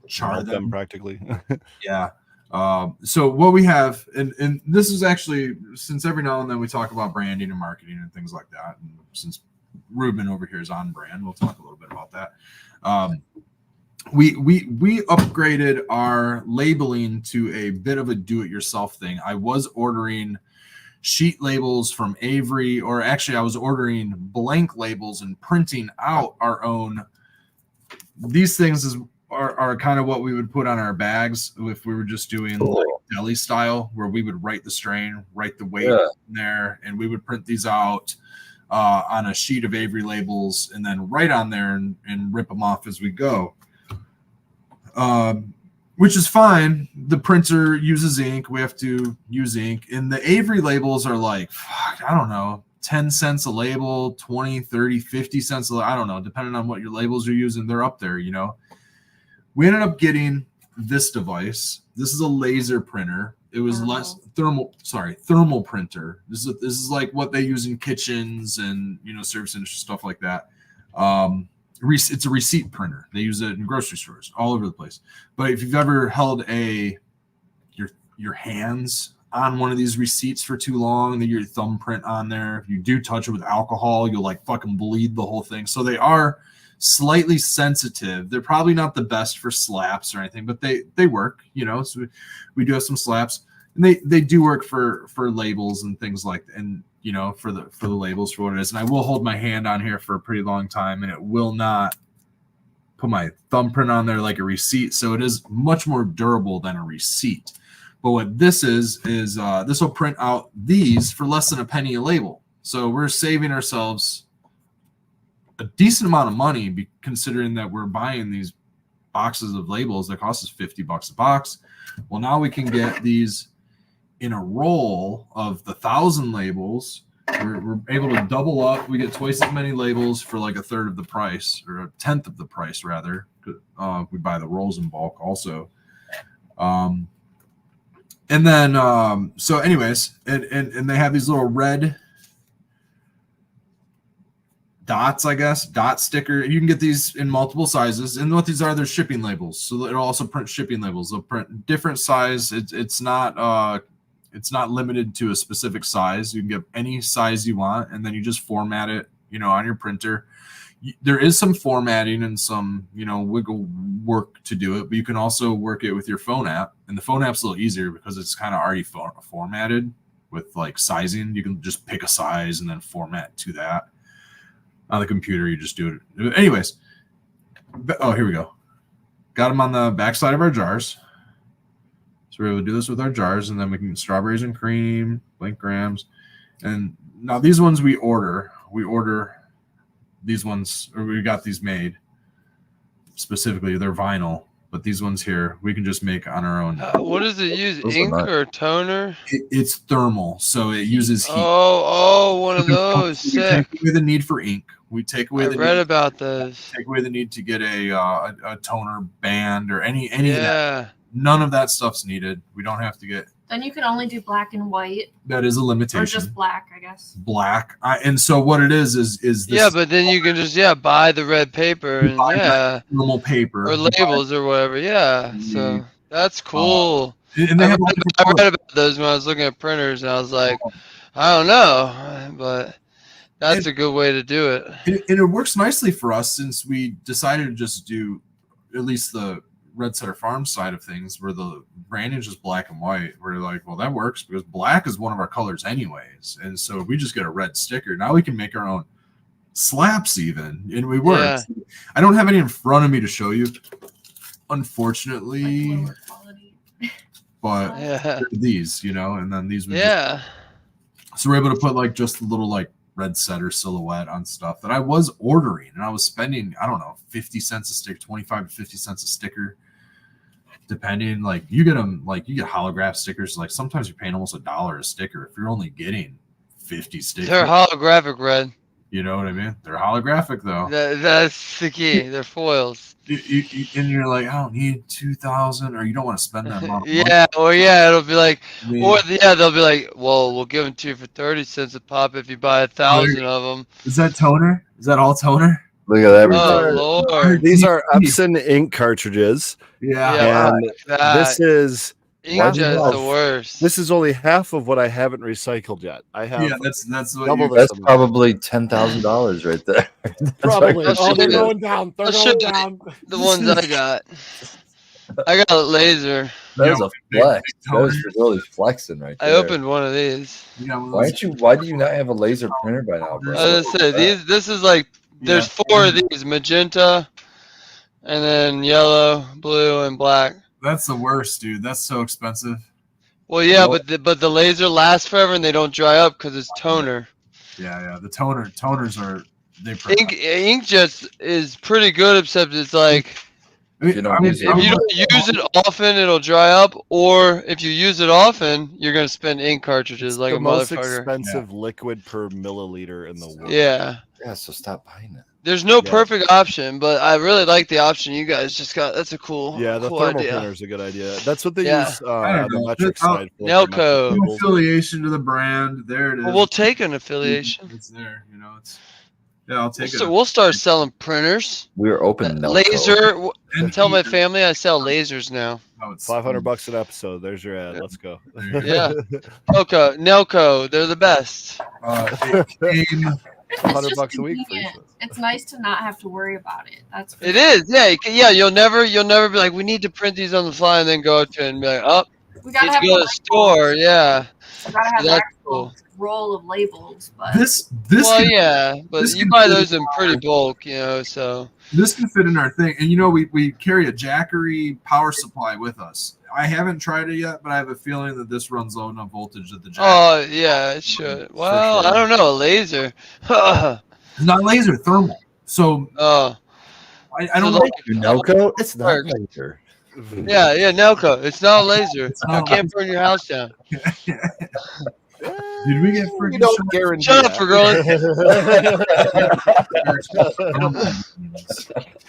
char them practically. Yeah. So what we have, and this is actually, since every now and then we talk about branding and marketing and things like that, and since Ruben over here is on brand, we'll talk a little bit about that. We upgraded our labeling to a bit of a do-it-yourself thing. I was ordering sheet labels from Avery, or actually I was ordering blank labels and printing out our own. These things are kind of what we would put on our bags if we were just doing like deli style, where we would write the strain, write the weight in there, and we would print these out on a sheet of Avery labels and then write on there and rip them off as we go. Which is fine. The printer uses ink. We have to use ink. And the Avery labels are like, I don't know, 10 cents a label, 20, 30, 50 cents. I don't know, depending on what your labels are using, they're up there, you know. We ended up getting this device. This is a laser printer. It was thermal printer. This is like what they use in kitchens and, you know, service industry, stuff like that. It's a receipt printer. They use it in grocery stores all over the place. But if you've ever held your hands on one of these receipts for too long, then your thumbprint on there, if you do touch it with alcohol, you'll like fucking bleed the whole thing. So they are slightly sensitive. They're probably not the best for slaps or anything, but they work, you know. So we do have some slaps, and they do work for labels and things like that, and you know, for the labels for what it is. And I will hold my hand on here for a pretty long time, and it will not put my thumbprint on there like a receipt. So it is much more durable than a receipt. But what this is this will print out these for less than a penny a label. So we're saving ourselves a decent amount of money, considering that we're buying these boxes of labels that cost us $50 a box. Well, now we can get these in a roll of the 1,000 labels. We're able to double up. We get twice as many labels for like a third of the price, or a tenth of the price rather. We buy the rolls in bulk also. And then so anyways, and they have these little red dots, I guess, dot sticker. You can get these in multiple sizes, and what these are, they're shipping labels. So it'll also print shipping labels. They'll print different size. It's not limited to a specific size. You can get any size you want, and then you just format it, on your printer. There is some formatting and some, wiggle work to do it, but you can also work it with your phone app. And the phone app's a little easier because it's kind of already formatted with like sizing. You can just pick a size and then format to that. On the computer, you just do it. Anyways, here we go. Got them on the backside of our jars. So we're able to do this with our jars, and then we can strawberries and cream, blank grams. And now these ones we order these ones, or we got these made specifically. They're vinyl, but these ones here we can just make on our own. What does it use? Ink or toner? It's thermal, so it uses heat. One of those. We take away the need for ink. We take away. I read about those. Take away the need to get a toner band or any of that. Yeah. None of that stuff's needed. We don't have to get. Then you can only do black and white. That is a limitation. Or just black, I guess. Black. And so what it is this. Yeah, but then you can just buy the red paper and normal paper or labels or whatever. Yeah. So that's cool. And I read about those when I was looking at printers, and I was like, I don't know, but that's a good way to do it. And it works nicely for us since we decided to just do at least the Red Setter Farm side of things, where the branding is just black and white. We're like, well, that works because black is one of our colors anyways, and so we just get a red sticker. Now we can make our own slaps even, and we work. Yeah. I don't have any in front of me to show you, unfortunately, but these, and then these would so we're able to put like just a little like Red Setter silhouette on stuff that I was ordering, and I was spending, I don't know, 50 cents a sticker, 25 to 50 cents a sticker, depending. Like you get them, like you get holograph stickers. Like sometimes you're paying almost $1 a sticker if you're only getting 50 stickers. They're holographic, Red. You know what I mean? They're holographic though. That's the key. They're foils. And you're like, I don't need 2,000, or you don't want to spend that amount. It'll be like, they'll be like, well, we'll give them to you for 30 cents a pop if you buy 1,000 of them. Is that toner? Is that all toner? Look at that. Oh Lord! These are Epson ink cartridges. Yeah, and this is. Inkjet is the worst. This is only half of what I haven't recycled yet. I have. Yeah, that's that's probably $10,000 right there. Probably. They're going down. They're going down. The ones I got. I got a laser. That was a flex. That was really flexing right there. I opened one of these. Why do you not have a laser printer by now, bro? I was gonna say this is like there's 4 of these: magenta, and then yellow, blue, and black. That's the worst, dude. That's so expensive. Well, yeah, but the laser lasts forever and they don't dry up because it's toner. Yeah. The toners are Inkjet is pretty good, except it's like if you don't use it often, it'll dry up. Or if you use it often, you're gonna spend ink cartridges like a motherfucker. Most expensive liquid per milliliter in the world. Yeah. Yeah. So stop buying it. There's no perfect option, but I really like the option you guys just got. That's a cool the cool thermal idea. printer is a good idea. That's what they use on the metric side. Nelco. Affiliation to the brand. There it is. Well, we'll take an affiliation. It's there. I'll take it. We'll start selling printers. We're open. Laser. Tell my family I sell lasers now. $500 an episode. There's your ad. Let's go. Yeah. Nelco. They're the best. It's $100 a week. It's nice to not have to worry about it. It is. Yeah. You'll never be like, we need to print these on the fly, and then go to and be like, we gotta have to go to the store. Yeah. We gotta have an actual roll of labels, but but you buy those in pretty bulk, so this can fit in our thing. And we carry a Jackery power supply with us. I haven't tried it yet, but I have a feeling that this runs low enough voltage that the Jackery. Oh yeah, it should. Well, I don't know, a laser. It's not laser, thermal. So I don't know. Nelco? It's not laser. Yeah, Nelco. It's not a laser. You can't burn your house down. Did we get freaking shut up for girls?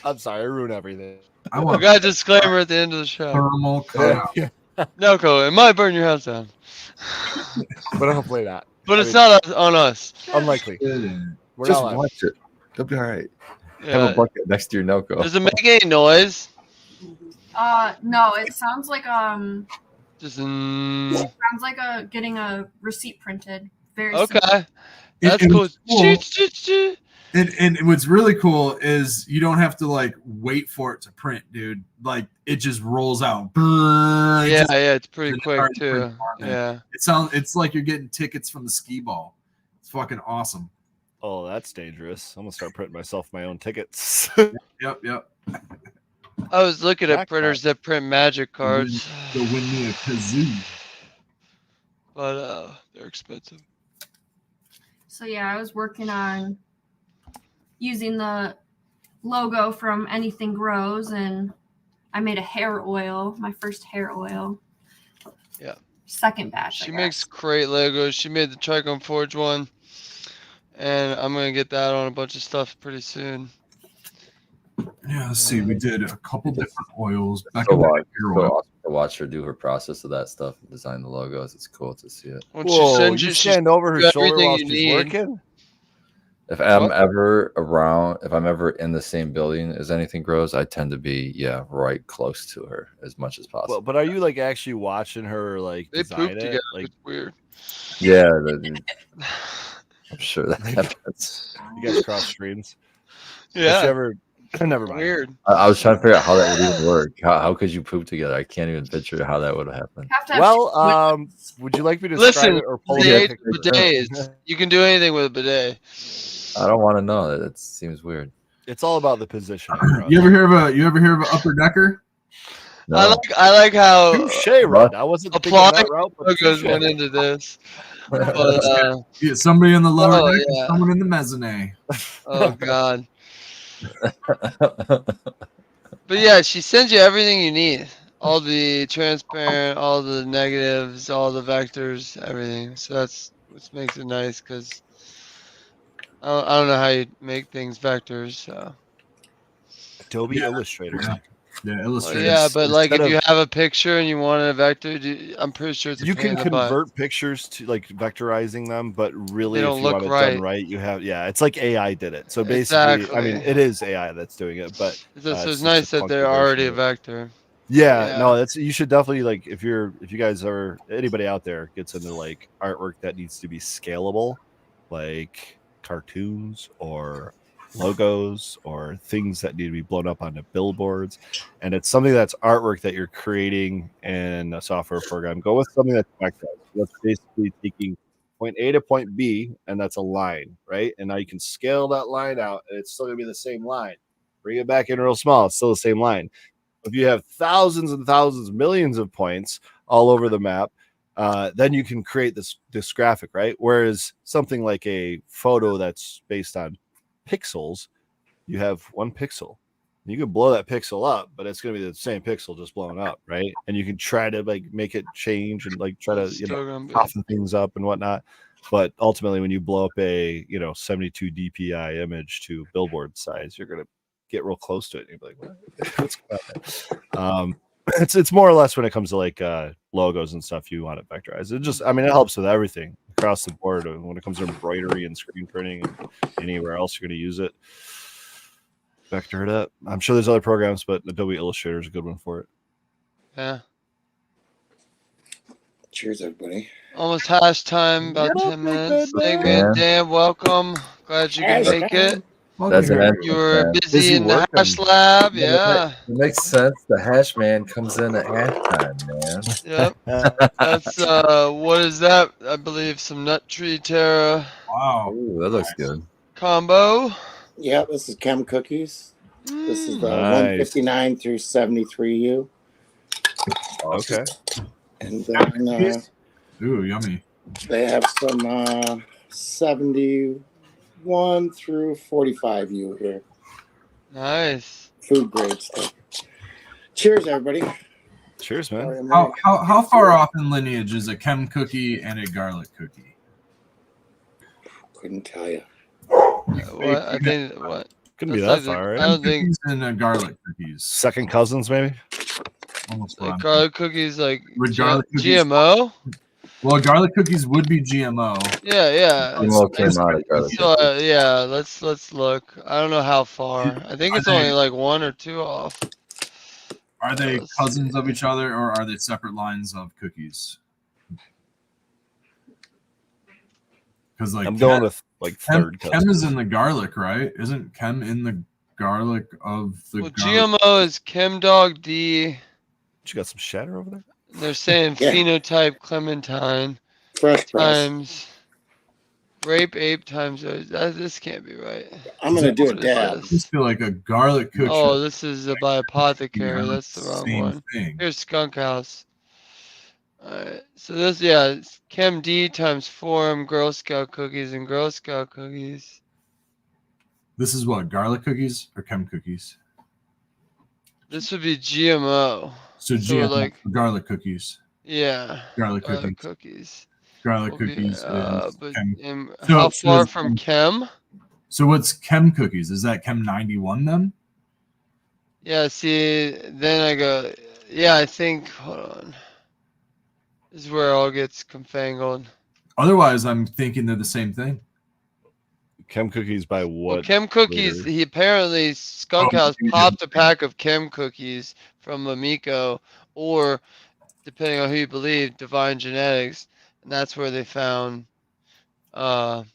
I'm sorry, I ruined everything. I got a disclaimer at the end of the show. Thermal cutout. Nelco, it might burn your house down. But hopefully not. But it's not on us. Unlikely. Just watch it. It'll be all right. Yeah. Have a bucket next to your Noco. Does it make any noise? No, it sounds like Just sounds like getting a receipt printed. Very okay. simple. That's It cool. was cool. And what's really cool is you don't have to like wait for it to print, dude. Like it just rolls out. Yeah, it's pretty quick too. Yeah. It's like you're getting tickets from the skee ball. It's fucking awesome. Oh, that's dangerous. I'm gonna start printing myself my own tickets. Yep. I was looking at printers that print magic cards. They'll win me a kazoo. But they're expensive. So yeah, I was working on using the logo from Anything Grows, and I made a hair oil, my first hair oil. Yeah. Second batch. She makes great Legos. She made the Trichome Forge one. And I'm going to get that on a bunch of stuff pretty soon. Yeah, let's see. We did a couple different oils. Awesome to watch her do her process of that stuff and design the logos. It's cool to see it. Whoa, you stand over her shoulder while she's working? If I'm ever around, if I'm ever in the same building as Anything Grows, I tend to be right close to her as much as possible. But are you like actually watching her like they design poop it? together? Like, it's weird. Yeah, I'm sure that happens. You guys cross screens? Yeah. Never mind. Weird. I was trying to figure out how that would even work. How could you poop together? I can't even picture how that would have happened. Well, would you like me to describe it or pull it? Bidets. You can do anything with a bidet. I don't want to know. That seems weird. It's all about the position. You ever hear of an upper decker? No. I like how touche, Rod. I wasn't applauding route, logos went into this. But, somebody in the lower deck and someone in the mezzanine. Oh God. But yeah, she sends you everything you need. All the transparent, all the negatives, all the vectors, everything. So that's what makes it nice, because I don't know how you make things vectors. So. Adobe Illustrator. Yeah, Illustrator. Yeah, but like if you have a picture and you want a vector, I'm pretty sure it's you can convert pictures to like vectorizing them, but really if you want it done right, you have it's like AI did it. So basically, I mean, it is AI that's doing it, but so it's nice that they're already a vector. Yeah, no, you should definitely like if you guys are anybody out there gets into like artwork that needs to be scalable, like cartoons or logos or things that need to be blown up onto billboards, and it's something that's artwork that you're creating in a software program, go with something that's vectorized. That's basically taking point A to point B, and that's a line, right? And now you can scale that line out, and it's still gonna be the same line. Bring it back in real small, it's still the same line. If you have thousands and thousands, millions of points all over the map, then you can create this graphic, right? Whereas something like a photo that's based on pixels, you have one pixel. You can blow that pixel up, but it's going to be the same pixel just blown up, right? And you can try to like make it change and like try to soften things up and whatnot. But ultimately, when you blow up a 72 DPI image to billboard size, you're going to get real close to it. And you're like, what's going on? It's more or less when it comes to like logos and stuff, you want it vectorized. It just, I mean, it helps with everything across the board. When it comes to embroidery and screen printing and anywhere else you're going to use it, vector it up. I'm sure there's other programs, but Adobe Illustrator is a good one for it. Yeah. Cheers, everybody. Almost hash time, about 10 minutes. Stigman, Dan, welcome. Glad you can make it. That's you were busy in the hash lab, yeah. It makes sense. The hash man comes in at halftime, man. Yep. That's what is that? I believe some Nut Tree Terra. Wow. Ooh, that looks good. Combo. Yeah, this is Chem Cookies. This is the 159 through 73U. Okay. And then ooh, yummy. They have some 71 through 45U here. Nice. Food grade stuff. Cheers, everybody. Cheers, man. How far off in lineage is a Chem cookie and a garlic cookie? Couldn't tell you. What? I think what? Couldn't be that far, right? I don't think. And garlic cookies. Second cousins, maybe. Almost like garlic cookies, like with garlic GMO. Well, garlic cookies would be GMO. Yeah. GMO came out of garlic. So yeah, let's look. I don't know how far. I think it's only like 1 or 2 off. Are they cousins of each other, or are they separate lines of cookies? Because like I'm going with like third cousin. Chem is in the garlic, right? Isn't Chem in the garlic of the? Well, GMO is Chem Dog D. You got some shatter over there? They're saying phenotype clementine Fresh times grape ape times. This can't be right. I'm gonna do a dab. I just feel like a garlic cookie. Oh, this is by Apothecary. That's the wrong one. Thing. Here's Skunk House. Alright, so this, it's Chem D times Forum Girl Scout cookies and Girl Scout cookies. This is what, garlic cookies or Chem cookies? This would be GMO. So GMO, like garlic cookies. Yeah. Garlic cookies. Garlic cookies. But how far from Chem? So what's Chem cookies? Is that Chem 91 then? Yeah, see, then I go, I think, hold on. This is where it all gets confangled. Otherwise, I'm thinking they're the same thing. Chem cookies by what? Well, Chem cookies, he apparently, Skunk House popped a pack of Chem cookies from Mamiko, or, depending on who you believe, Divine Genetics, and that's where they found GMO.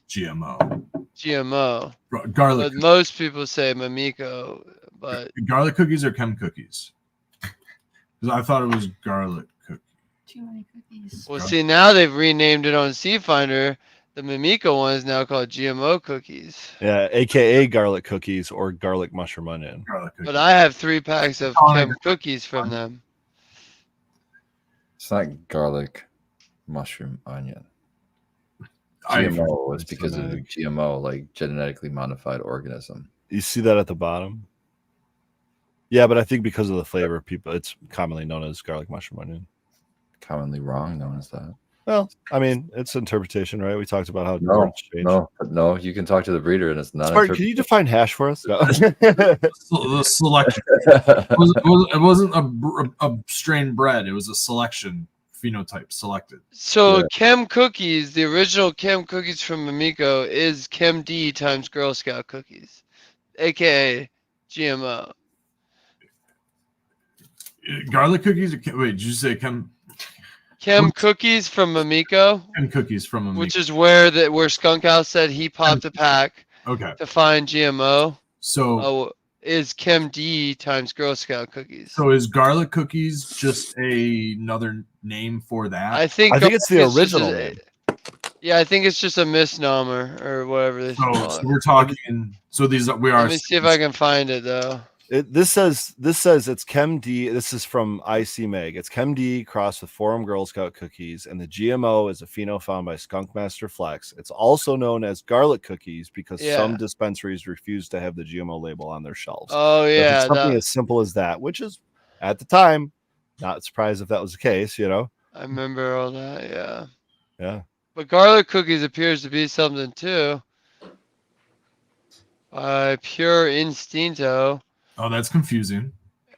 But Garlic. most people say Mamiko, but garlic cookies or Chem cookies? Because I thought it was garlic cookies. Too many cookies. Well, see, now they've renamed it on Seed Finder. The Mamiko one is now called GMO cookies. Yeah, aka garlic cookies or garlic mushroom onion. But I have 3 packs of Chem cookies from them. It's not garlic, mushroom, onion. GMO was because of the GMO, like genetically modified organism. You see that at the bottom? Yeah, but I think because of the flavor, people, it's commonly known as garlic mushroom onion. Commonly wrong known as that. Well, I mean, it's interpretation, right? We talked about how no, you can talk to the breeder and it's not. Smart, can you define hash for us? No. The selection. It wasn't a strain bred. It was a selection phenotype selected. So Chem cookies, the original Chem cookies from Mamiko is Chem D times Girl Scout cookies, aka GMO. Garlic cookies? Wait, did you say Chem cookies from Mamiko? Chem cookies from Mamiko. Which is where Skunk House said he popped a pack to find GMO. So is Chem D times Girl Scout cookies. So is garlic cookies just another name for that? I think it's the original name. Yeah, I think it's just a misnomer or whatever they call it. So we're talking. So these we are. Let me see if I can find it though. This says it's Chem D. This is from IC Mag. It's Chem D crossed with Forum Girl Scout cookies, and the GMO is a pheno found by Skunk Master Flex. It's also known as garlic cookies because some dispensaries refuse to have the GMO label on their shelves. Oh yeah, so something as simple as that, which is at the time not surprised if that was the case. You know, I remember all that. Yeah. Yeah. But garlic cookies appears to be something too. By Pure Instinto. Oh, that's confusing.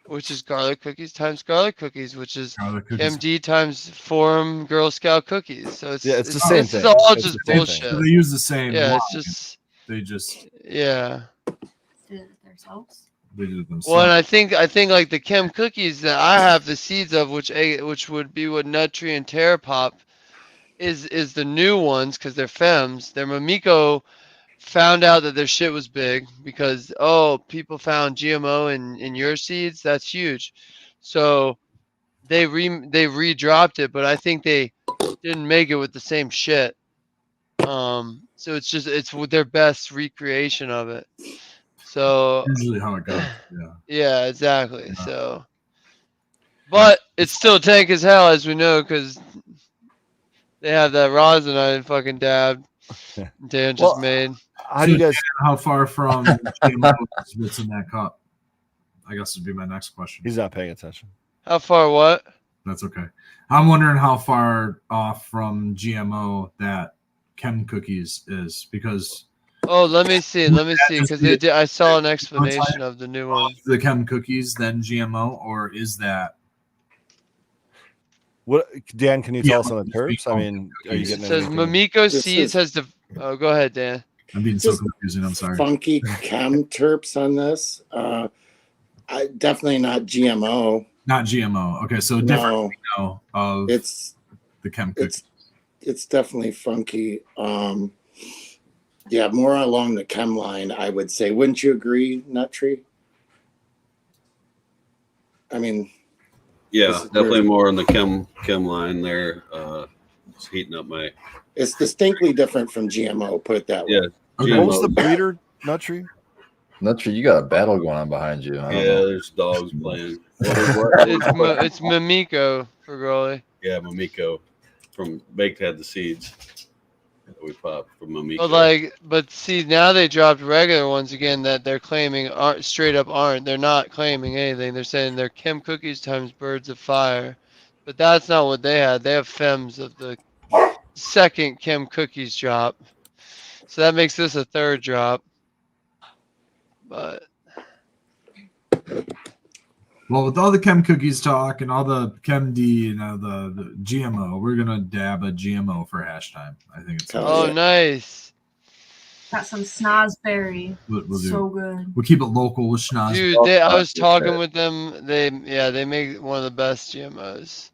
Which is garlic cookies times garlic cookies, which is MD times Forum Girl Scout cookies. So it's the same thing. It's all just bullshit. So they use the same. Yeah, line. it's just they just did it themselves. They did it themselves. Well, and I think like the Chem cookies that I have the seeds of, which would be what Nuttree and Terra Pop is the new ones because they're Fems. They're Mamiko. Found out that their shit was big because people found GMO in your seeds. That's huge. So they redropped it, but I think they didn't make it with the same shit. So it's with their best recreation of it. So usually how it goes. Yeah. Yeah, exactly. Yeah. So, but it's still tank as hell, as we know, because they have that rosin I fucking dabbed. Dan just made. How do you guys? How far from GMO is what's in that cup? I guess would be my next question. He's not paying attention. How far? What? That's okay. I'm wondering how far off from GMO that Chem cookies is because. Oh, let me see because I saw an explanation of the new one. The Chem cookies, then GMO, or is that? What, Dan? Can you tell us on the terps? I mean, are you It getting says anything? Mamiko Seeds has the. Oh, go ahead, Dan. I'm being so confusing. I'm sorry. Funky chem terps on this. Definitely not GMO. Not GMO. Okay, so different. No, of it's the chem cookies. It's definitely funky. Yeah, more along the chem line, I would say. Wouldn't you agree, Nuttree? I mean, yeah, definitely more on the chem line there. It's heating up my. It's distinctly different from GMO. Put it that way. Yeah. Okay. What was the breeder, Nuttree? Nuttree, you got a battle going on behind you. Yeah, there's dogs playing. It's Mamiko for Grawley. Yeah, Mamiko from Baked had the seeds that we popped from Mamiko. But see, now they dropped regular ones again that they're claiming aren't straight up aren't. They're not claiming anything. They're saying they're chem cookies times birds of fire, but that's not what they had. They have fems of the second chem cookies drop, so that makes this a third drop. But well, with all the chem cookies talk and all the chem D and the GMO, we're gonna dab a GMO for hash time. I think it's nice. Got some snozberry. We'll so good. We'll keep it local with schnoz. Dude, I was talking with them. They make one of the best GMOs.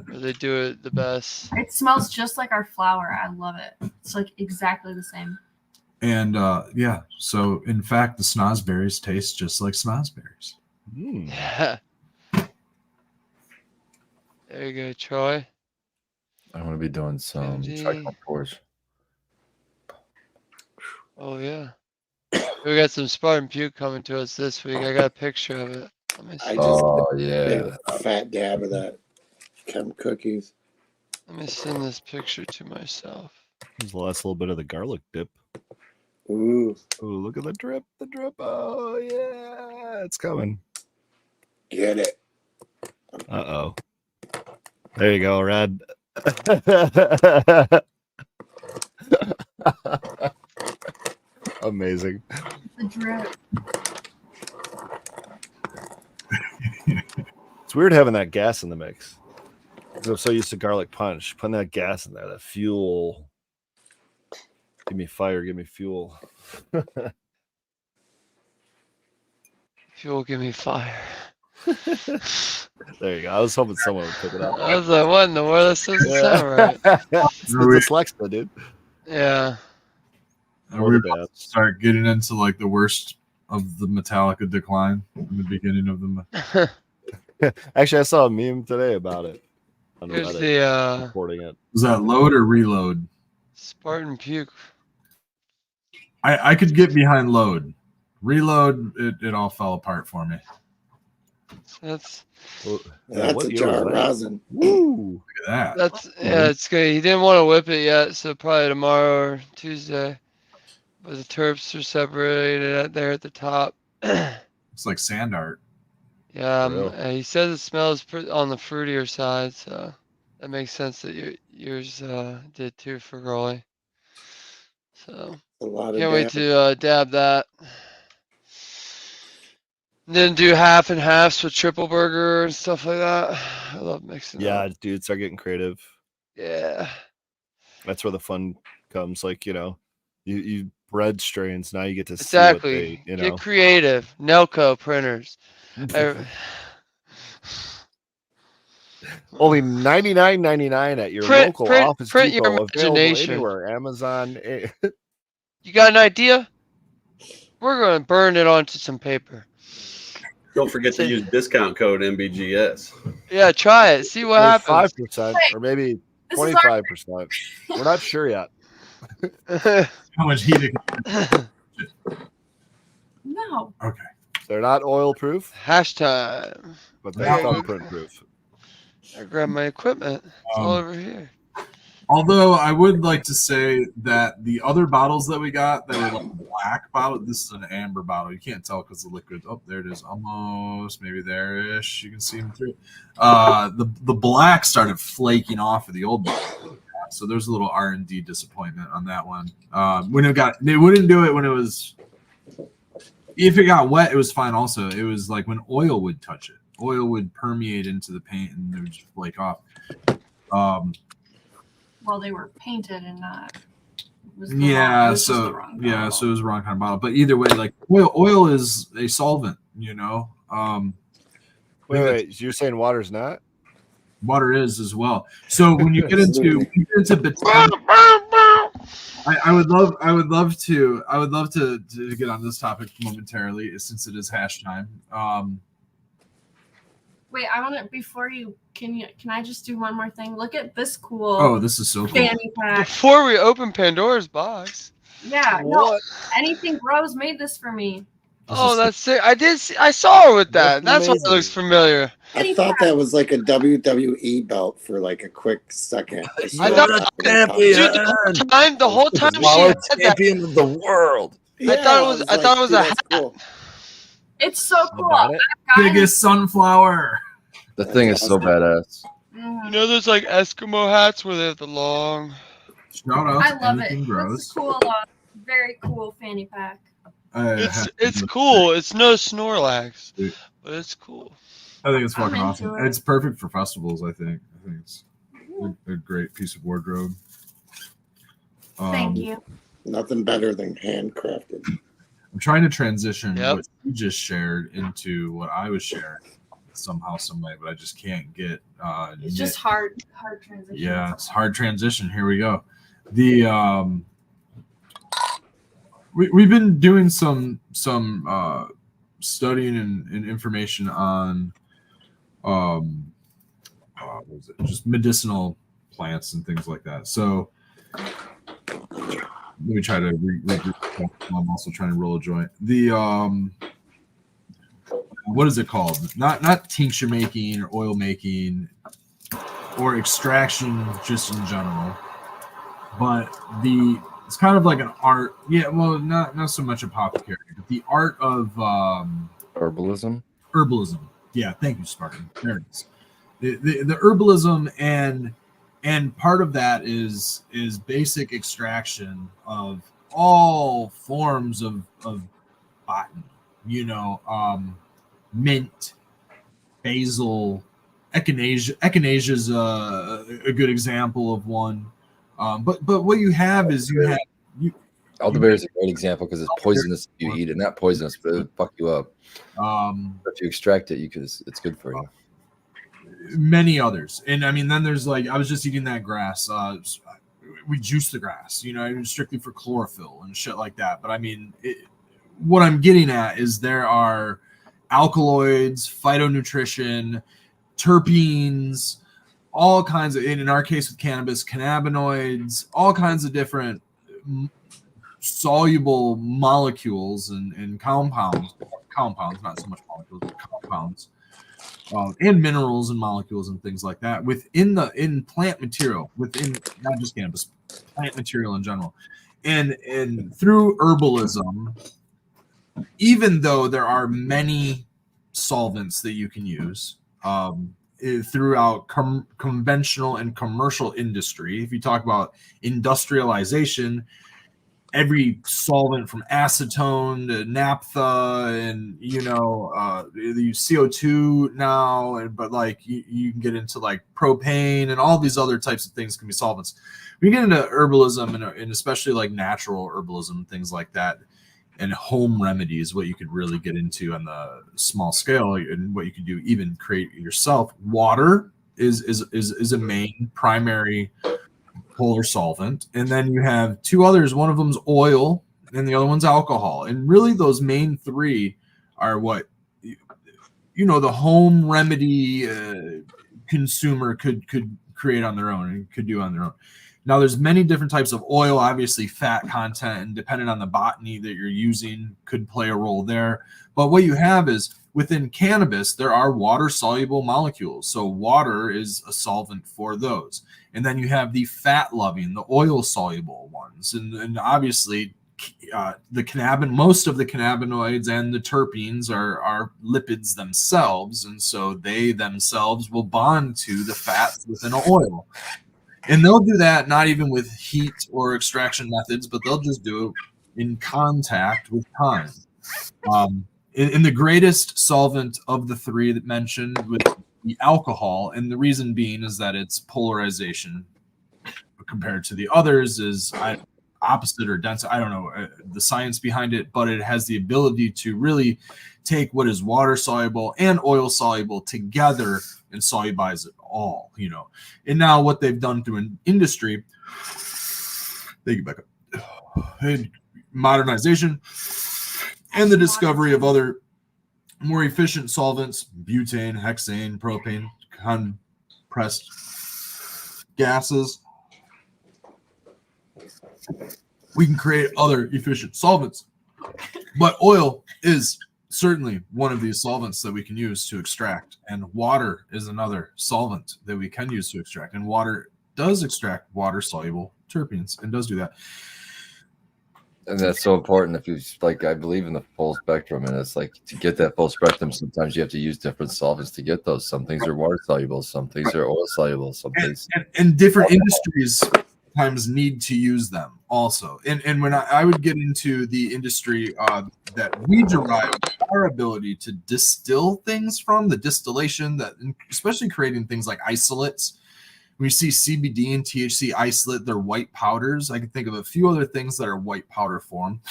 They do it the best. It smells just like our flour. I love it. It's like exactly the same. And yeah, so in fact, the snozberries taste just like snozberries. Yeah. There you go, Troy. I'm gonna be doing some check on porch. Oh yeah. We got some Spartan Puke coming to us this week. I got a picture of it. Let me see. Yeah. A fat dab of that chem cookies. Let me send this picture to myself. There's the last little bit of the garlic dip. Ooh. Ooh, look at the drip. The drip. Oh yeah, it's coming. Get it. Uh-oh. There you go, Red. Amazing. The drip. It's weird having that gas in the mix. I'm so used to garlic punch. Putting that gas in there, that fuel. Give me fire, give me fuel. Fuel, give me fire. There you go. I was hoping someone would pick it up. I was like, what in the world? That doesn't sound right. It's dyslexia, dude. Yeah. We're about to start getting into like the worst of the Metallica decline in the beginning of the. Actually, I saw a meme today about it. Here's the reporting it. Was that load or reload? Spartan Puke. I could get behind load. Reload, it all fell apart for me. That's a jar of rosin. Woo! Look at that. That's it's good. He didn't want to whip it yet, so probably tomorrow or Tuesday. But the terps are separated there at the top. It's like sand art. Yeah, he says it smells on the fruitier side, so that makes sense that yours did too for Roy. So can't wait to dab that. And then do half and halves with triple burger and stuff like that. I love mixing. Yeah, dude, start getting creative. Yeah, that's where the fun comes. Like, you bread strains. Now you get to see what they, get creative. Nelco printers. Only $99.99 at your local office. Print your imagination. Anywhere, Amazon. You got an idea? We're going to burn it onto some paper. Don't forget to use discount code MBGS. Yeah, try it. See what happens. 5% or maybe 25%. We're not sure yet. How much heat? No. Okay. They're not oil proof. Hashtag. But they're thumbprint proof. I grabbed my equipment. It's all over here. Although I would like to say that the other bottles that we got that were like black bottle, this is an amber bottle. You can't tell because the liquid. Oh, there it is. Almost maybe there-ish. You can see them through. The black started flaking off of the old bottle. So there's a little R&D disappointment on that one. When it wouldn't do it when it was. If it got wet, it was fine. Also, it was like when oil would touch it. oil would permeate into the paint and it would just flake off. Well, they were painted and not. So it was the wrong kind of bottle. But either way, like oil is a solvent, you know. Wait, you're saying water's not? Water is as well. So when you get into I would love to get on this topic momentarily since it is hash time. Wait, I want to before you can I just do one more thing? Look at this cool. Oh, this is so cool. Fanny pack. Before we open Pandora's box. Yeah, no, Anything Grows made this for me. That's sick. I saw her with that. That's why it looks familiar. I thought that was like a WWE belt for like a quick second. I thought the whole time she had champion of the world. I thought it was a hat. Cool. It's so cool. Biggest sunflower. The thing is so badass. You know, there's like Eskimo hats where they have the long. Shout out I love Anything it. Grows. It's cool. Very cool fanny pack. It's cool. It's no Snorlax, but it's cool. I think it's fucking awesome. It's perfect for festivals. I think it's a great piece of wardrobe. Thank you. Nothing better than handcrafted. I'm trying to transition what you just shared into what I was sharing somehow, some way, but I just can't get. It's just hard transition. Yeah, it's hard transition. Here we go. The we've been doing some studying and information on what was it? Just medicinal plants and things like that. So let me try to I'm also trying to roll a joint. The what is it called? Not tincture making or oil making or extraction just in general, but it's kind of like an art. Yeah, well, not so much apothecary, but the art of herbalism. Herbalism. Yeah, thank you, Spartan. There it is. The herbalism and part of that is basic extraction of all forms of botany. You know, mint, basil, echinacea. Echinacea is a good example of one. But what you have is elderberry is a great example because it's poisonous if you eat it. Not poisonous, but it'll fuck you up. If you extract it, it's good for you. Many others, and I mean, then there's like I was just eating that grass. We juice the grass, you know, strictly for chlorophyll and shit like that. But I mean, what I'm getting at is there are alkaloids, phytonutrition, terpenes, all kinds of, in our case with cannabis, cannabinoids, all kinds of different soluble molecules and compounds, not so much molecules, but compounds, and minerals and molecules and things like that in plant material, within not just cannabis, plant material in general. And through herbalism, even though there are many solvents that you can use, throughout conventional and commercial industry. If you talk about industrialization, every solvent from acetone to naphtha and, you know, the CO2 now, but like you can get into like propane and all these other types of things can be solvents. When you get into herbalism and especially like natural herbalism, things like that, and home remedies, what you could really get into on the small scale and what you could do, even create yourself. Water is a main primary polar solvent. And then you have two others. One of them's oil and the other one's alcohol. And really those main three are what, you know, the home remedy consumer could create on their own and could do on their own. Now, there's many different types of oil, obviously fat content, and depending on the botany that you're using could play a role there. But what you have is within cannabis, there are water-soluble molecules. So water is a solvent for those. And then you have the fat-loving, the oil-soluble ones. And obviously, most of the cannabinoids and the terpenes are lipids themselves. And so they themselves will bond to the fats within an oil. And they'll do that not even with heat or extraction methods, but they'll just do it in contact with time. And the greatest solvent of the three that mentioned was the alcohol, and the reason being is that its polarization compared to the others is opposite or dense. I don't know the science behind it, but it has the ability to really take what is water soluble and oil soluble together and solubilize it all, you know. And now what they've done through an industry, thank you, Becca, and modernization and the discovery of other more efficient solvents, butane, hexane, propane, compressed gases, we can create other efficient solvents. But oil is certainly one of these solvents that we can use to extract, and water is another solvent that we can use to extract, and water does extract water soluble terpenes and does do that. And that's so important. If you like, I believe in the full spectrum, and it's like to get that full spectrum, sometimes you have to use different solvents to get those. Some things are water soluble, some things are oil soluble, some things and different industries sometimes need to use them also. And when I would get into the industry that we derive our ability to distill things from, the distillation, that especially creating things like isolates. When you see CBD and THC isolate, they're white powders. I can think of a few other things that are white powder form.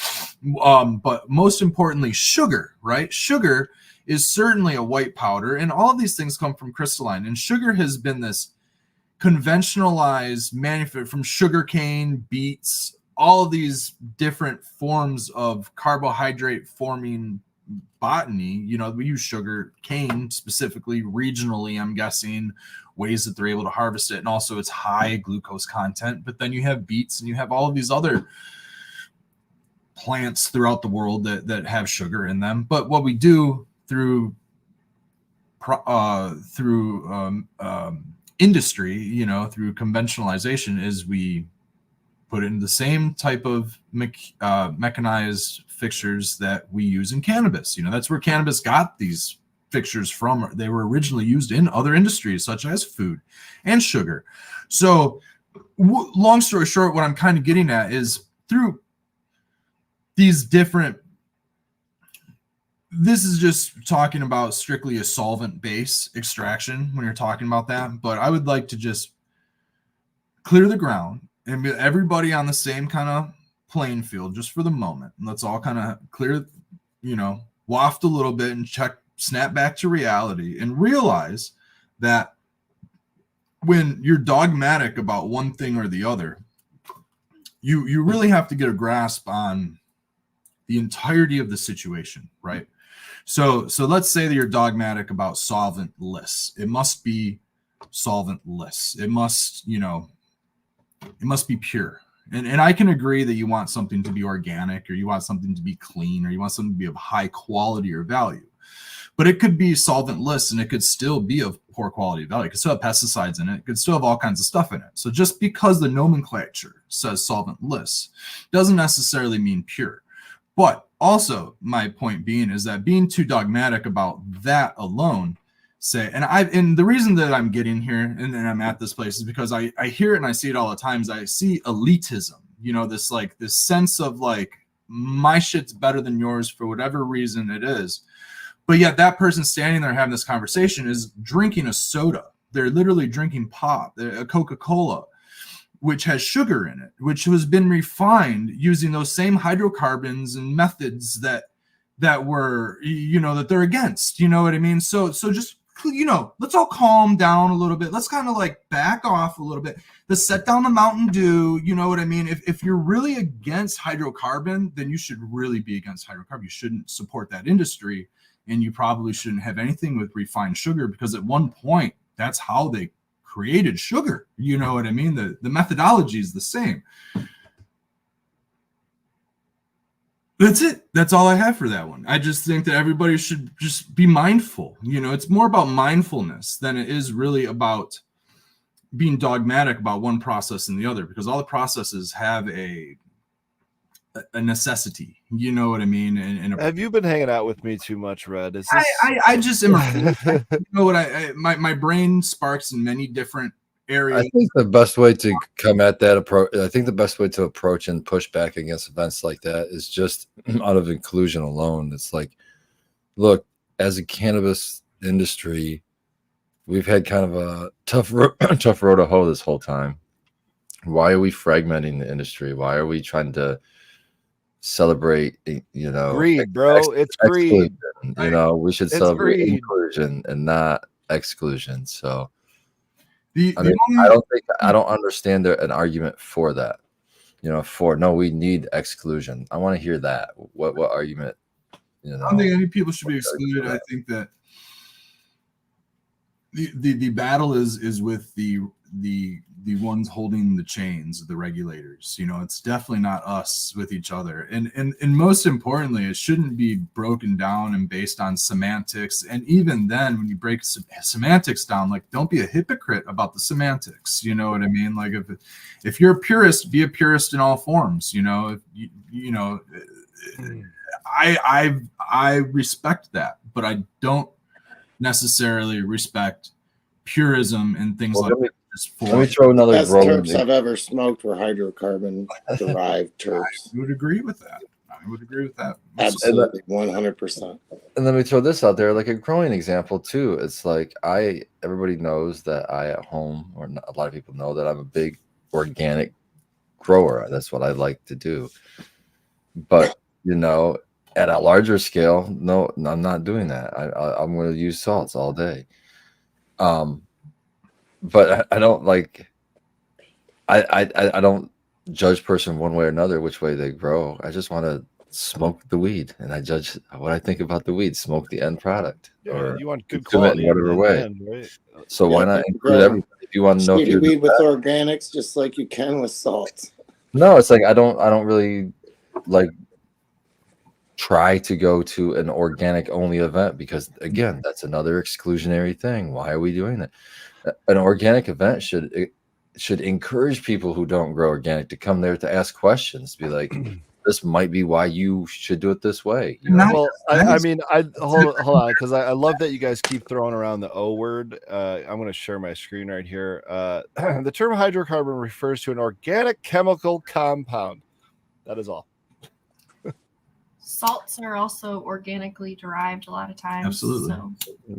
But most importantly, sugar, right? Sugar is certainly a white powder, and all of these things come from crystalline. And sugar has been this conventionalized manufacture from sugarcane, beets, all of these different forms of carbohydrate forming botany. You know, we use sugar cane specifically regionally, I'm guessing, ways that they're able to harvest it, and also it's high glucose content. But then you have beets and you have all of these other plants throughout the world that have sugar in them. But what we do through industry, you know, through conventionalization, is we put in the same type of mechanized fixtures that we use in cannabis. You know, that's where cannabis got these fixtures from. They were originally used in other industries such as food and sugar. So long story short, what I'm kind of getting at is through these different, this is just talking about strictly a solvent base extraction when you're talking about that. But I would like to just clear the ground and get everybody on the same kind of playing field just for the moment. And let's all kind of clear, you know, waft a little bit and snap back to reality and realize that when you're dogmatic about one thing or the other, you really have to get a grasp on the entirety of the situation, right? So let's say that you're dogmatic about solventless. It must be solventless. It must, you know, it must be pure. And I can agree that you want something to be organic, or you want something to be clean, or you want something to be of high quality or value. But it could be solventless, and it could still be of poor quality value. It could still have pesticides in it. It could still have all kinds of stuff in it. So just because the nomenclature says solventless doesn't necessarily mean pure. But also, my point being is that being too dogmatic about that alone, and the reason that I'm getting here and I'm at this place is because I hear it and I see it all the times. I see elitism, you know, this sense of like, my shit's better than yours for whatever reason it is. But yet that person standing there having this conversation is drinking a soda. They're literally drinking pop, a Coca-Cola, which has sugar in it, which has been refined using those same hydrocarbons and methods that were, you know, that they're against. You know what I mean? So just, you know, let's all calm down a little bit. Let's kind of like back off a little bit. Let's set down the Mountain Dew. You know what I mean? If you're really against hydrocarbon, then you should really be against hydrocarbon. You shouldn't support that industry. And you probably shouldn't have anything with refined sugar, because at one point, that's how they created sugar. You know what I mean? The methodology is the same. That's it. That's all I have for that one. I just think that everybody should just be mindful. You know, it's more about mindfulness than it is really about being dogmatic about one process and the other, because all the processes have a necessity. You know what I mean? And have you been hanging out with me too much, Red? Is this... I just am. You know what? My brain sparks in many different areas. I think the best way to come at that approach, I think the best way to approach and push back against events like that is just out of inclusion alone. It's like, look, as a cannabis industry, we've had kind of a tough road to hoe this whole time. Why are we fragmenting the industry? Why are we trying to celebrate, greed, bro? It's greed. We should celebrate inclusion and not exclusion. So I don't understand an argument for that. No, we need exclusion. I want to hear that. What argument? I don't think any people should be excluded. I think that the battle is with the ones holding the chains, the regulators. It's definitely not us with each other. And most importantly, it shouldn't be broken down and based on semantics. And even then, when you break semantics down, like, don't be a hypocrite about the semantics. You know what I mean? Like, if you're a purist, be a purist in all forms. I respect that, but I don't necessarily respect purism and things like that. Let me throw another best terps I've ever smoked were hydrocarbon derived terps. I would agree with that. Absolutely, 100%. And let me throw this out there, like a growing example too. It's like everybody knows that I at home, or a lot of people know that I'm a big organic grower. That's what I like to do. But at a larger scale, no, I'm not doing that. I'm going to use salts all day. But I don't I don't judge person one way or another which way they grow. I just want to smoke the weed, and I judge what I think about the weed. Smoke the end product, or you want good quality in whatever way. End, right? So why not include everything? If you want to know if you're weed with organics, just like you can with salt. No, it's like I don't really try to go to an organic only event, because again, that's another exclusionary thing. Why are we doing that? An organic event should encourage people who don't grow organic to come there to ask questions, be like, this might be why you should do it this way. Well, I mean, hold on, because I love that you guys keep throwing around the O word. I'm going to share my screen right here. The term hydrocarbon refers to an organic chemical compound. That is all. Salts are also organically derived a lot of times. Absolutely.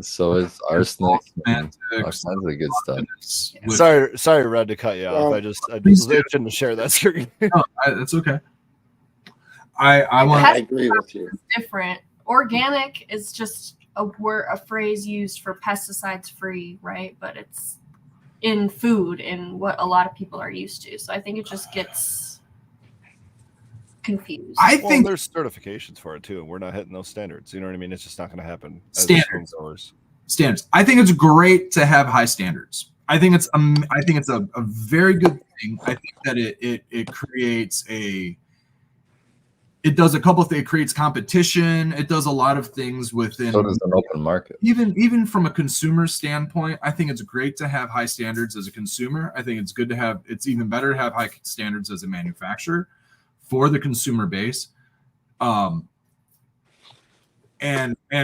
So is arsenic. All kinds of good stuff. Yeah. Sorry, Red, to cut you off. I just itching to share that screen. No, that's okay. I agree with you. Different. Organic is just a phrase used for pesticides free, right? But it's in food and what a lot of people are used to. So I think it just gets confused. I think there's certifications for it too, and we're not hitting those standards. You know what I mean? It's just not going to happen. Standards. I think it's great to have high standards. I think it's a very good thing. I think that it creates it does a couple of things. It creates competition. It does a lot of things within. So does an open market. Even from a consumer standpoint, I think it's great to have high standards as a consumer. I think it's even better to have high standards as a manufacturer for the consumer base. And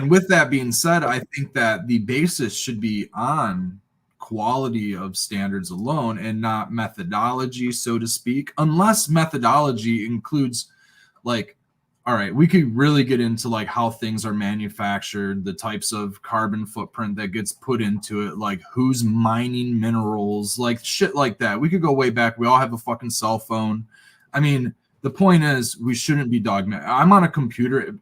with that being said, I think that the basis should be on quality of standards alone and not methodology, so to speak, unless methodology includes, like, all right, we could really get into like how things are manufactured, the types of carbon footprint that gets put into it, like who's mining minerals, like shit like that. We could go way back. We all have a fucking cell phone. I mean, the point is, we shouldn't be dogmatic. I'm on a computer,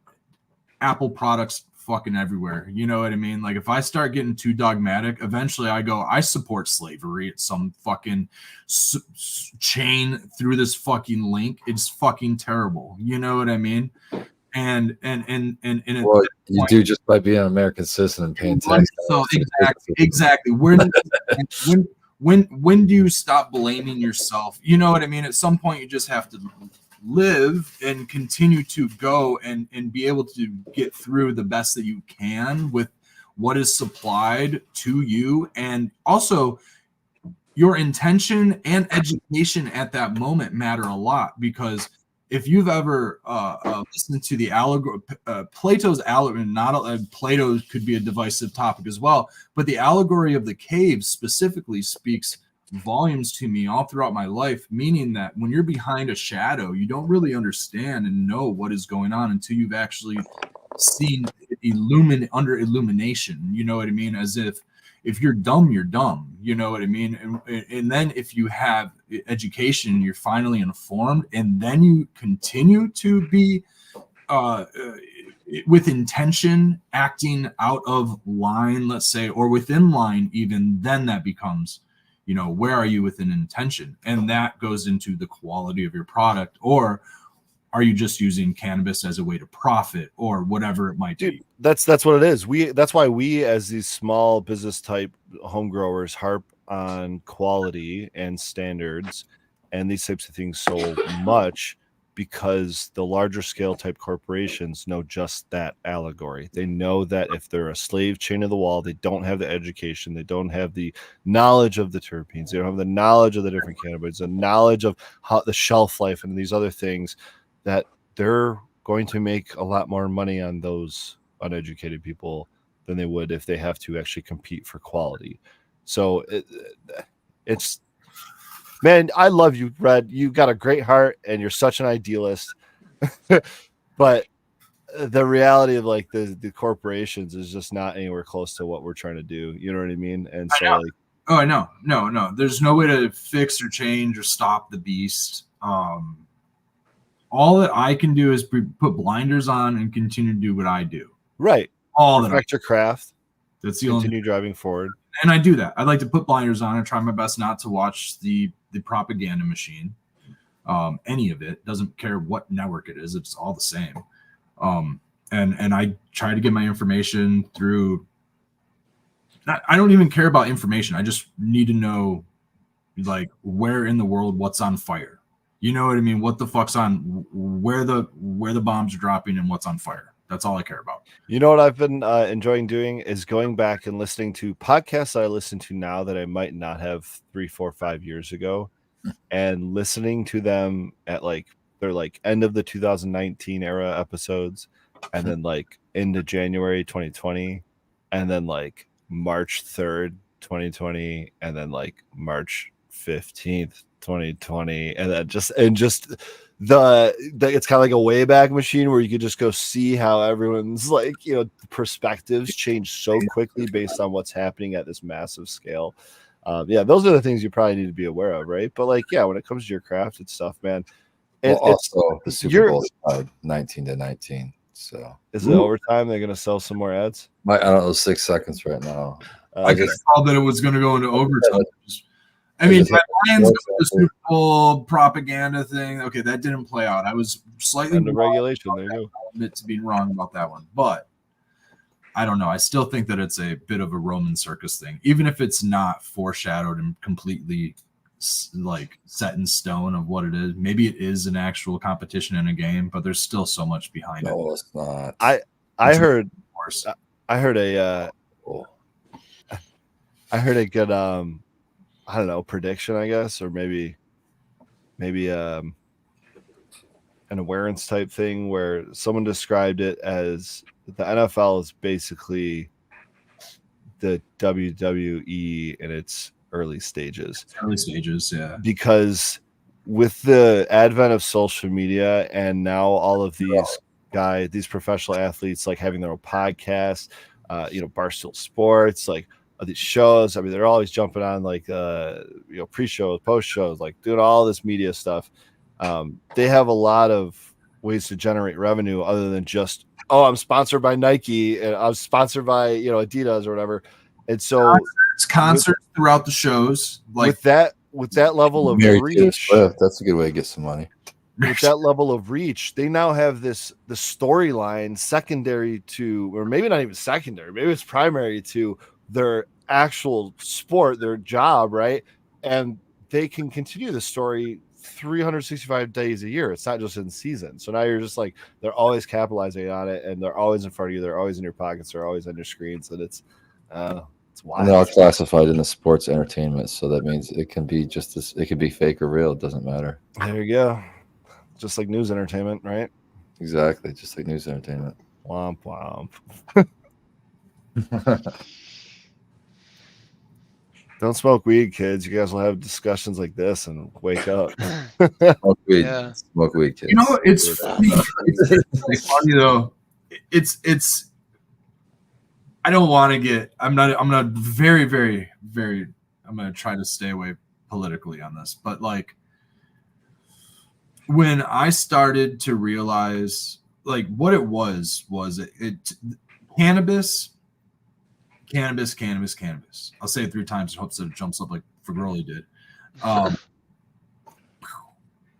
Apple products fucking everywhere. You know what I mean? Like, if I start getting too dogmatic, eventually I support slavery at some fucking chain through this fucking link. It's fucking terrible. You know what I mean? And well, you do just by being an American citizen and paying tax. So exactly. When do you stop blaming yourself? You know what I mean? At some point, you just have to live and continue to go and be able to get through the best that you can with what is supplied to you. And also, your intention and education at that moment matter a lot, because if you've ever listened to the allegory, Plato's allegory, Plato could be a divisive topic as well, but the allegory of the cave specifically speaks volumes to me all throughout my life, meaning that when you're behind a shadow, you don't really understand and know what is going on until you've actually seen it under illumination. You know what I mean? As if you're dumb, you're dumb. You know what I mean? And then if you have education, you're finally informed, and then you continue to be with intention, acting out of line, let's say, or within line even, then that becomes, where are you within intention? And that goes into the quality of your product, or are you just using cannabis as a way to profit, or whatever it might be? That's what it is. That's why we, as these small business type home growers, harp on quality and standards and these types of things so much, because the larger scale type corporations know just that allegory. They know that if they're a slave chain of the wall, they don't have the education, they don't have the knowledge of the terpenes, they don't have the knowledge of the different cannabinoids, the knowledge of how the shelf life and these other things, that they're going to make a lot more money on those uneducated people than they would if they have to actually compete for quality. So it's, man, I love you, Red. You got a great heart and you're such an idealist. But the reality of like the corporations is just not anywhere close to what we're trying to do. You know what I mean? And so like, oh, I know. No. There's no way to fix or change or stop the beast. All that I can do is put blinders on and continue to do what I do. Right. All that. Perfect your craft. That's the continue driving forward. And I do that. I like to put blinders on and try my best not to watch the propaganda machine. Any of it, doesn't care what network it is. It's all the same. And I try to get my information through. I don't even care about information. I just need to know, like, where in the world what's on fire. You know what I mean? What the fuck's on, where the bombs are dropping and what's on fire. That's all I care about. You know what I've been enjoying doing is going back and listening to podcasts I listen to now that I might not have 3, 4, 5 years ago, and listening to them at they're end of the 2019 era episodes, and then into January 2020, and then March 3rd, 2020, and then March 15th, 2020, and then just the it's kind of like a wayback machine where you could just go see how everyone's perspectives change so quickly based on what's happening at this massive scale. Those are the things you probably need to be aware of, right? But when it comes to your craft and stuff, man, also the Super Bowl 19-19. So is it overtime? They're gonna sell some more ads. I don't know, 6 seconds right now. I just thought that it was going to go into overtime. I mean, my Lions go the Super Bowl propaganda thing. Okay, that didn't play out. I was slightly under regulation. There you go. I'll admit to being wrong about that one, but I don't know. I still think that it's a bit of a Roman circus thing, even if it's not foreshadowed and completely set in stone of what it is. Maybe it is an actual competition in a game, but there's still so much behind it. No, it's not. I heard a good I don't know, prediction, I guess, or maybe an awareness type thing where someone described it as the NFL is basically the WWE in its early stages. Yeah. Because with the advent of social media and now all of these professional athletes having their own podcasts, Barstool Sports, these shows, I mean, they're always jumping on pre-shows, post-shows, doing all this media stuff. They have a lot of ways to generate revenue other than just, I'm sponsored by Nike and I'm sponsored by Adidas or whatever. And so it's concerts throughout the shows, with that level of reach, that's a good way to get some money. With that level of reach, they now have the storyline secondary to, or maybe not even secondary, maybe it's primary to their actual sport, their job, right? And they can continue the story 365 days a year. It's not just in season. So now you're just they're always capitalizing on it, and they're always in front of you. They're always in your pockets. They're always on your screens, and it's wild. And they're all classified in the sports entertainment, so that means it can be it could be fake or real. It doesn't matter. There you go. Just like news entertainment, right? Exactly, just like news entertainment. Womp womp. Don't smoke weed, kids. You guys will have discussions like this and wake up. Smoke weed. Yeah. Smoke weed, kids. It's funny. It's funny though. It's I don't want to get. I'm not very, very, very. I'm going to try to stay away politically on this, but like when I started to realize like what it was it cannabis. I'll say it 3 times in hopes that it jumps up like Fagroli did.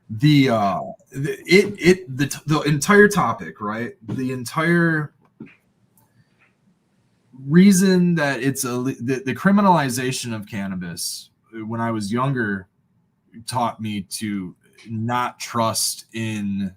The entire topic, right? The entire reason that it's the criminalization of cannabis when I was younger taught me to not trust in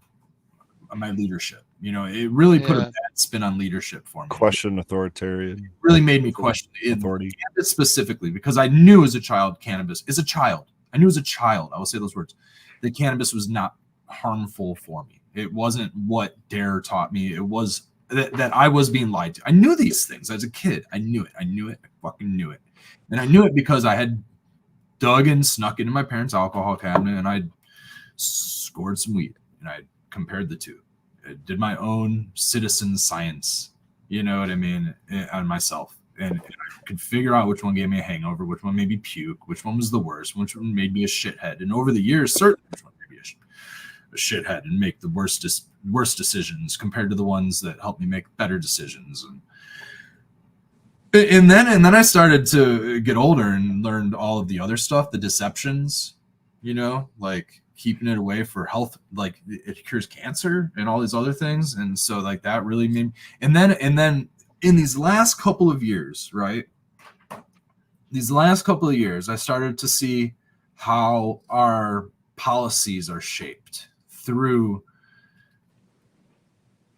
my leadership. You know, it really put a bad spin on leadership for me. Question authoritarian. It really made me question authority. Cannabis specifically, because I knew as a child, cannabis is a child. I knew as a child, I will say those words, that cannabis was not harmful for me. It wasn't what DARE taught me. It was that I was being lied to. I knew these things as a kid. I knew it. I fucking knew it. And I knew it because I had dug and snuck into my parents' alcohol cabinet and I scored some weed and I compared the two. I did my own citizen science, you know what I mean, on myself. And I could figure out which one gave me a hangover, which one made me puke, which one was the worst, which one made me a shithead. And over the years, certainly which one made me a shithead and make the worst decisions compared to the ones that helped me make better decisions. And then I started to get older and learned all of the other stuff, the deceptions, you know, like keeping it away for health, like it cures cancer and all these other things. And so like that really made, and then in these last couple of years, right? These last couple of years, I started to see how our policies are shaped through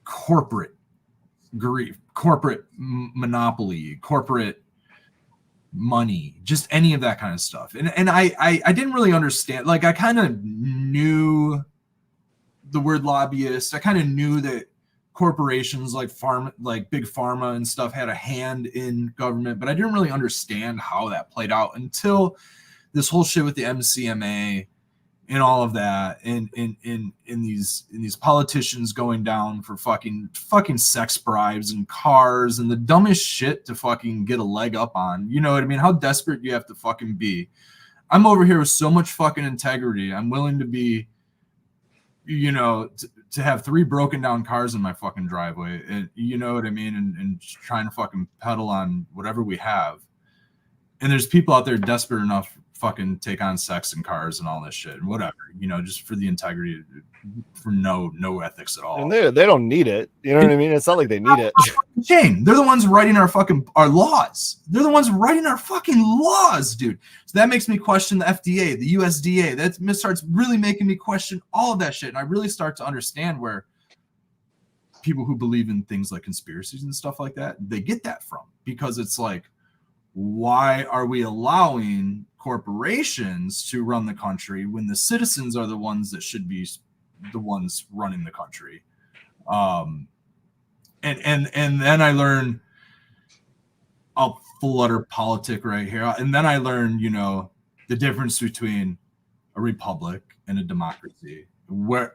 corporate greed, corporate monopoly, corporate money, just any of that kind of stuff. And I didn't really understand. Like I kind of knew the word lobbyist. I kind of knew that corporations like big pharma and stuff had a hand in government, but I didn't really understand how that played out until this whole shit with the MCMA and all of that, and in these politicians going down for fucking sex bribes and cars and the dumbest shit to fucking get a leg up on. You know what I mean? How desperate do you have to fucking be? I'm over here with so much fucking integrity. I'm willing to be, you know, to have 3 broken down cars in my fucking driveway, and you know what I mean, and trying to fucking pedal on whatever we have. And there's people out there desperate enough fucking take on sex and cars and all this shit and whatever, you know, just for the integrity, for no ethics at all. And they don't need it. You know what I mean? It's not like they need it. Shame. They're the ones writing our laws. They're the ones writing our fucking laws, dude. So that makes me question the FDA, the USDA. That starts really making me question all of that shit. And I really start to understand where people who believe in things like conspiracies and stuff like that, they get that from. Because it's like, why are we allowing corporations to run the country when the citizens are the ones that should be the ones running the country? And then I learned, I'll flutter politic right here. And then I learned, you know, the difference between a republic and a democracy, what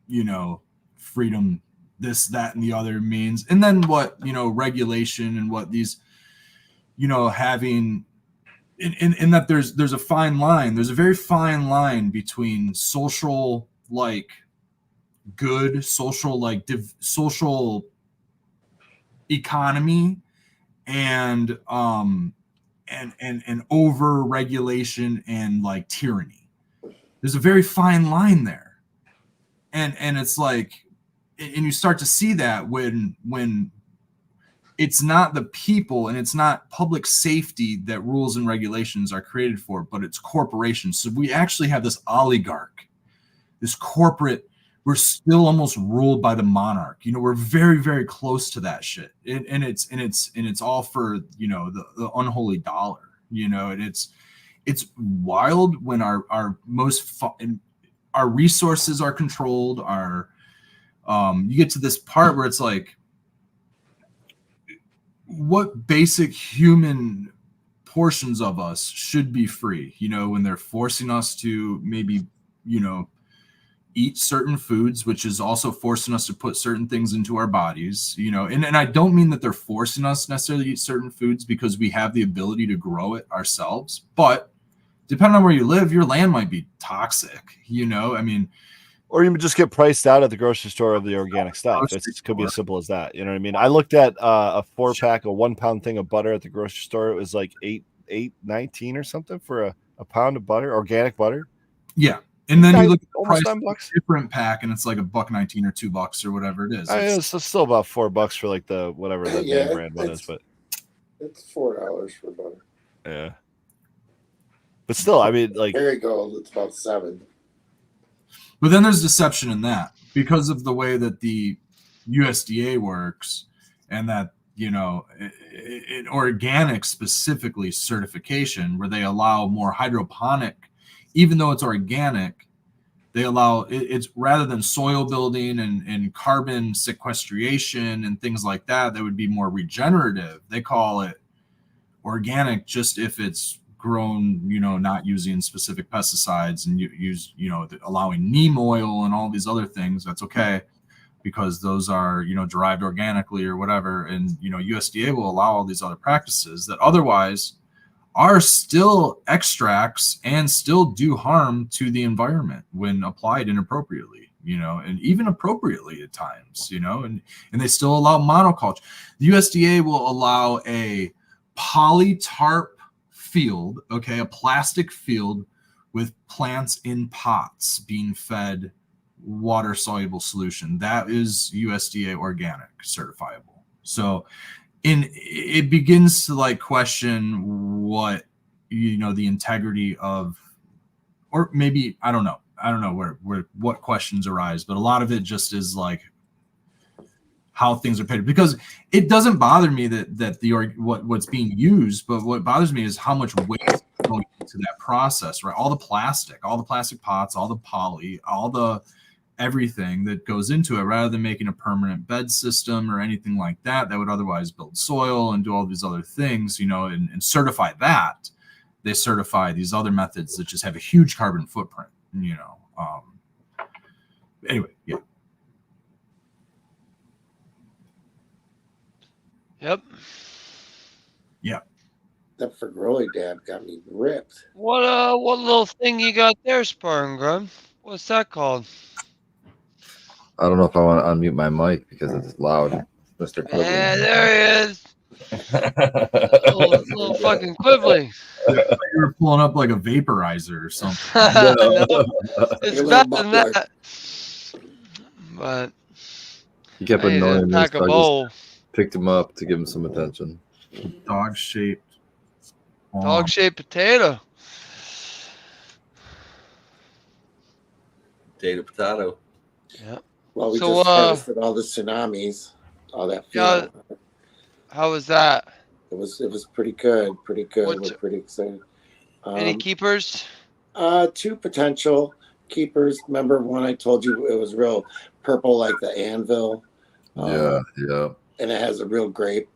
you know, freedom, this, that, and the other means. And then what, you know, regulation and what these, you know, having in that there's a fine line. There's a very fine line between social, like good, social, like social economy and over regulation and like tyranny. There's a very fine line there. And it's like, and you start to see that when it's not the people and it's not public safety that rules and regulations are created for, but it's corporations. So we actually have this oligarch, this corporate, we're still almost ruled by the monarch. You know, we're very, very close to that shit. And it's all for, you know, the unholy dollar, you know, and it's wild when our resources are controlled, you get to this part where it's like, what basic human portions of us should be free, you know, when they're forcing us to maybe, you know, eat certain foods, which is also forcing us to put certain things into our bodies, you know, and I don't mean that they're forcing us necessarily to eat certain foods because we have the ability to grow it ourselves, but depending on where you live, your land might be toxic, you know, I mean, or you just get priced out at the grocery store of the organic stuff. It could be as simple as that. You know what I mean? I looked at a 4-pack, a 1-pound thing of butter at the grocery store. It was like $8.19 or something for a pound of butter, organic butter. Yeah. And then you look at the almost price $9. of a different pack, and it's like $1.19 or $2 or whatever it is. It's still about $4 for like the whatever the name brand one is, but it's $4 for butter. Yeah, but still, I mean, like Marigold, it's about $7. But then there's deception in that because of the way that the USDA works, and that, you know, in organic specifically certification, where they allow more hydroponic, even though it's organic, they allow it's rather than soil building and carbon sequestration and things like that, that would be more regenerative. They call it organic just if it's grown, you know, not using specific pesticides and use, you know, allowing neem oil and all these other things. That's okay, because those are, you know, derived organically or whatever. And, you know, USDA will allow all these other practices that otherwise are still extracts and still do harm to the environment when applied inappropriately, you know, and even appropriately at times, you know, and they still allow monoculture. The USDA will allow a polytarp field, okay, a plastic field with plants in pots being fed water soluble solution. That is USDA organic certifiable. So it begins to like question what, you know, the integrity of, or maybe I don't know where what questions arise, but a lot of it just is like how things are paid, because it doesn't bother me that what's being used, but what bothers me is how much waste is going into that process, right? All the plastic pots, all the poly, all the everything that goes into it, rather than making a permanent bed system or anything like that would otherwise build soil and do all these other things, you know, and certify that. They certify these other methods that just have a huge carbon footprint, you know. Anyway, yeah. Yep. Yeah. That for Growly Dab got me ripped. What little thing you got there, Sparring Grub? What's that called? I don't know if I want to unmute my mic because it's loud, Mr. Quibbly. Yeah, there he is. little fucking Quibbly. You were pulling up like a vaporizer or something. No, it's better than that. But he kept annoying me, so I just picked him up to give him some attention. Dog-shaped potato. Potato. Yeah. Well, we just harvested all the tsunamis, all that fuel. Yeah. How was that? It was pretty good. We're pretty excited. Any keepers? 2 potential keepers. Remember when I told you it was real purple like the anvil? Yeah. And it has a real grape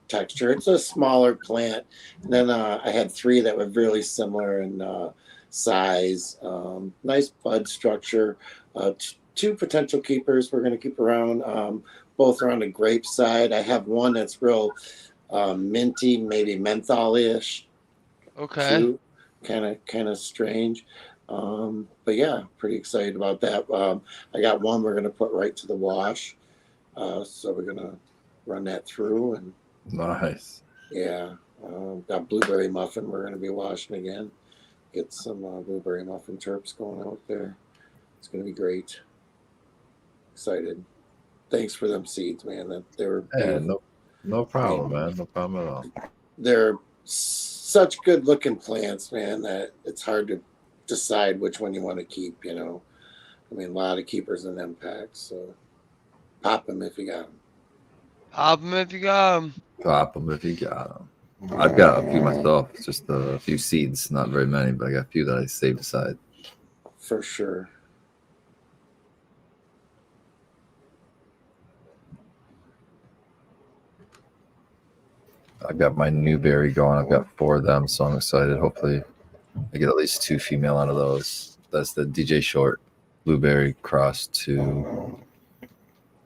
texture. It's a smaller plant. And then I had 3 that were really similar in size. Nice bud structure. 2 potential keepers we're going to keep around. Both are on the grape side. I have one that's real minty, maybe menthol-ish. Okay. Kind of strange. But yeah, pretty excited about that. I got one we're going to put right to the wash. So we're going to run that through. And nice. Yeah. Got blueberry muffin we're going to be washing again. Get some blueberry muffin terps going out there. It's going to be great. Excited. Thanks for them seeds, man. That they were no problem, man. No problem at all. They're such good looking plants, man, that it's hard to decide which one you want to keep, you know. I mean, a lot of keepers in them packs, so pop them if you got them. Pop them if you got them. Pop them if you got them. I've got a few myself, just a few seeds, not very many, but I got a few that I saved aside. For sure. I've got my new berry going. I've got 4 of them, so I'm excited. Hopefully I get at least 2 female out of those. That's the DJ Short blueberry cross to.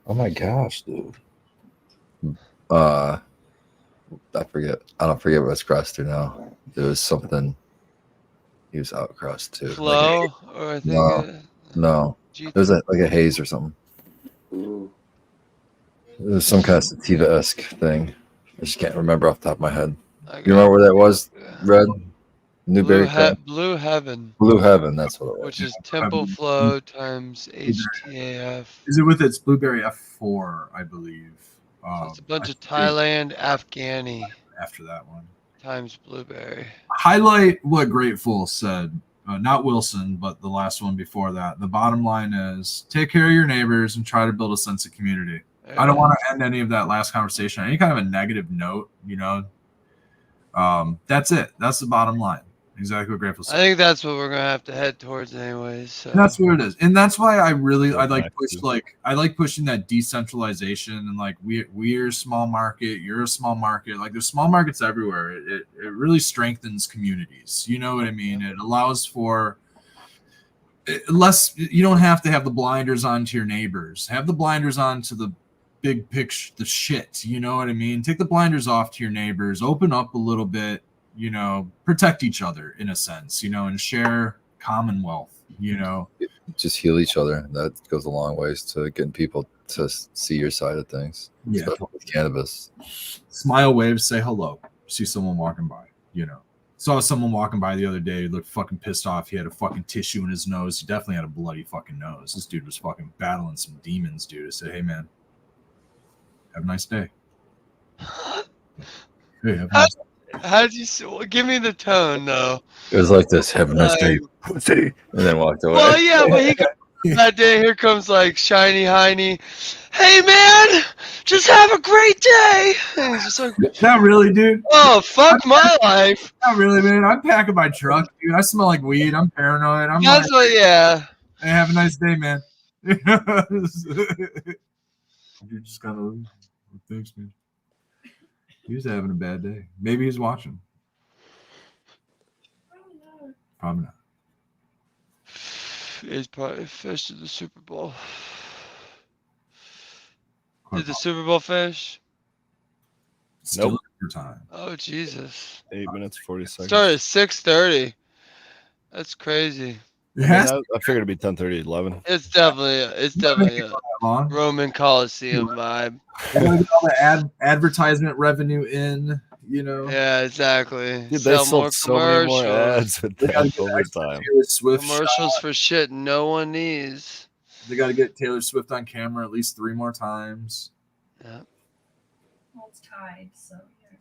Oh my gosh, dude. I forget. I don't forget what it's crossed to now. There was something. He was out crossed to. Flow, like, or I think no. It was like a haze or something. Ooh. It was some kind of sativa-esque thing. I just can't remember off the top of my head. You remember where that was? Red? Newberry Blue Heaven. Blue Heaven, that's what it was. Which is Temple Flow times HTAF. Is it with its Blueberry F4, I believe? So it's a bunch of Thailand, Afghani. After that one. Times Blueberry. Highlight what Grateful said. Not Wilson, but the last one before that. The bottom line is take care of your neighbors and try to build a sense of community. I don't want to end any of that last conversation on any kind of a negative note, you know. That's it. That's the bottom line. Exactly what Grateful said. I think that's what we're gonna have to head towards, anyways. So. And that's what it is, and that's why I like pushing that decentralization and like we're a small market, you're a small market. Like there's small markets everywhere. It really strengthens communities. You know what I mean? It allows for less. You don't have to have the blinders on to your neighbors. Have the blinders on to the big picture, the shit. You know what I mean? Take the blinders off to your neighbors. Open up a little bit. You know, protect each other in a sense, you know, and share commonwealth, you know. Just heal each other. That goes a long ways to getting people to see your side of things. Yeah. Especially with cannabis. Smile, wave, say hello. See someone walking by, you know. Saw someone walking by the other day. He looked fucking pissed off. He had a fucking tissue in his nose. He definitely had a bloody fucking nose. This dude was fucking battling some demons, dude. I said, hey, man, have a nice day. Hey, have a nice day. How'd you give me the tone though? It was like this. Have a nice day, pussy, and then walked away. Well, yeah, but he got that day. Here comes like shiny hiney. Hey man, just have a great day. And he's just like, not really, dude. Oh fuck my life. Not really, man. I'm packing my truck, dude. I smell like weed. I'm paranoid. That's what, yeah. Hey, have a nice day, man. You're just kind of thanks, man. He was having a bad day. Maybe he's watching. Probably not. He's probably fished at the Super Bowl. Did the Super Bowl fish? Still time. Oh Jesus! 8 minutes 40 seconds. Started at 6:30. That's crazy. I figured it'd be 10:30, 11. It's definitely a Roman Coliseum vibe. They gotta get all the advertisement revenue in, you know. Yeah, exactly. Dude, they sold so many more ads with that over time. Commercials for shit no one needs. They got to get Taylor Swift on camera at least 3 more times. Yeah. Well, it's tied, so yeah.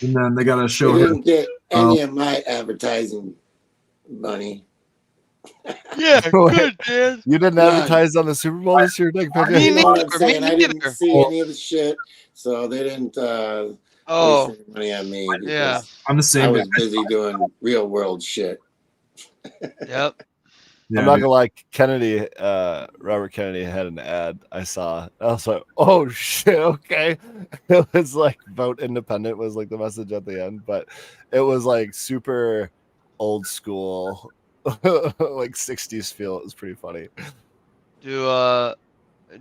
And then they got to show her. Didn't get any of my advertising money. Yeah, good, man. You didn't advertise on the Super Bowl this year, Nick? I didn't see any of the shit, so they didn't waste any money on me. Yeah, I'm the same. I was busy doing real world shit. Yep. Yeah, I'm not gonna lie, Kennedy, Robert Kennedy had an ad I saw. I was like, oh shit, okay. It was like vote independent was like the message at the end, but it was like super old school, like 60s feel. It was pretty funny. Do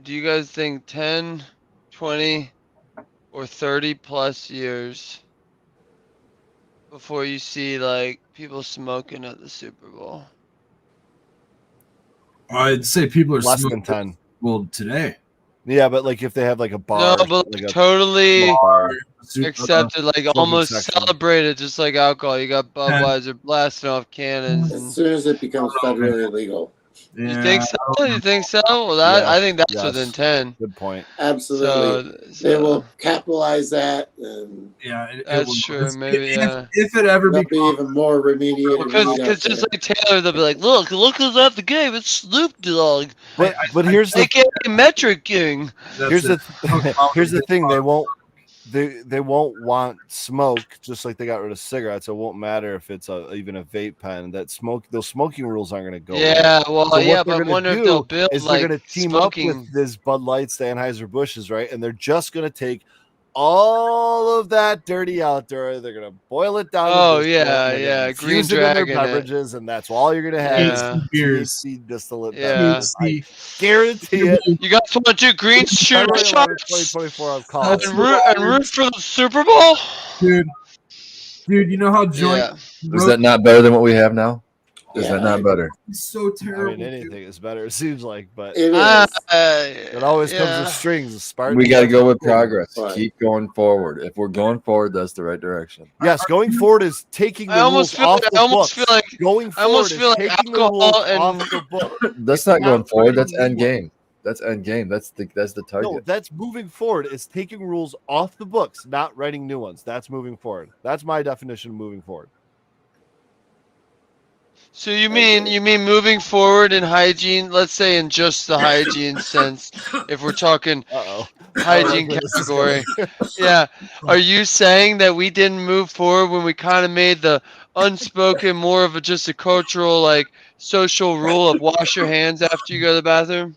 you guys think 10, 20, or 30 plus years before you see like people smoking at the Super Bowl? I'd say people are less smoking. than 10. Well, today. Yeah, but like if they have like a bar, no, but like totally accepted, like almost celebrated, just like alcohol. You got Budweiser blasting off cannons. As soon as it becomes federally illegal. Yeah. You think so? You think so? Well, I think that's within 10. Good point. Absolutely. So they will capitalize that. And that's true. Maybe if it ever becomes even more remediated. Because just like Taylor, they'll be like, look who's at the game. It's Snoop Dogg. But here's the Metric King. Here's the thing. They won't want smoke, just like they got rid of cigarettes. It won't matter if it's even a vape pen. Those smoking rules aren't going to go. Yeah, away. well, so but I wonder if they'll build they're going to team up with this Bud Lights, the Anheuser-Busch's, right? And they're just going to take all of that dirty outdoor. They're gonna boil it down. Oh to distillate, yeah, and they're yeah. gonna Green infuse it in their Dragon. beverages, and that's all you're gonna have. Yeah. beers. THC distillate. Yeah. I guarantee it. You guys want to do green shirt February 11th, shots 2024. I'm calling. and root for the Super Bowl, Dude, you know how joint Yeah. Is that not better than what we have now? Is that not better? is so I terrible? mean, anything is better. It seems like, but It is. it always comes yeah. with strings. Spartan. We got to go with progress. Right. Keep going forward. If we're going forward, that's the right direction. Yes, going forward is taking the I almost rules feel off like the I almost books. feel like Going I almost forward feel is like taking the rules alcohol and off the book. That's not going not forward. That's writing end new game. That's end game. That's the target. No, that's moving forward. It's taking rules off the books, not writing new ones. That's moving forward. That's my definition of moving forward. So you mean moving forward in hygiene? Let's say in just the hygiene sense, if we're talking hygiene category. Yeah. Are you saying that we didn't move forward when we kind of made the unspoken more of just a cultural, like, social rule of wash your hands after you go to the bathroom?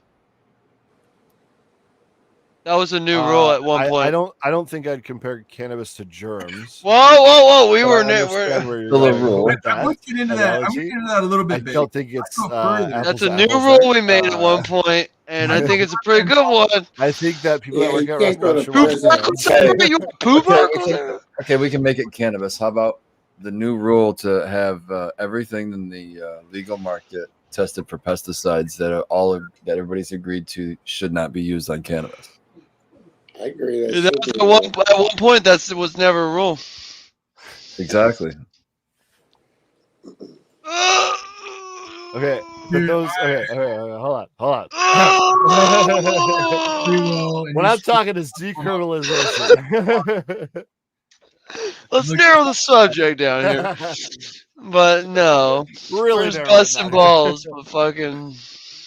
That was a new rule at one point. I don't think I'd compare cannabis to germs. Whoa! We But were I understand where you're Still a going rule. with that I'm looking into that. I'm analogy. looking into that a little bit. I don't think it's That's a apples new to apples rule there. we made at one point, and I think it's a pretty good one. I think that people that Yeah, work you at can't go restaurants to should wash their prison. hands. You poop Uncle? Okay, we can make it cannabis. How about the new rule to have everything in the legal market tested for pesticides that everybody's agreed to should not be used on cannabis? I agree. That That should was be at one point that was never a rule. Exactly. Okay, but those. Okay, hold on. What I'm talking is decriminalization. Let's narrow the subject down here. But no, Really we're just narrow it busting down. balls, but fucking.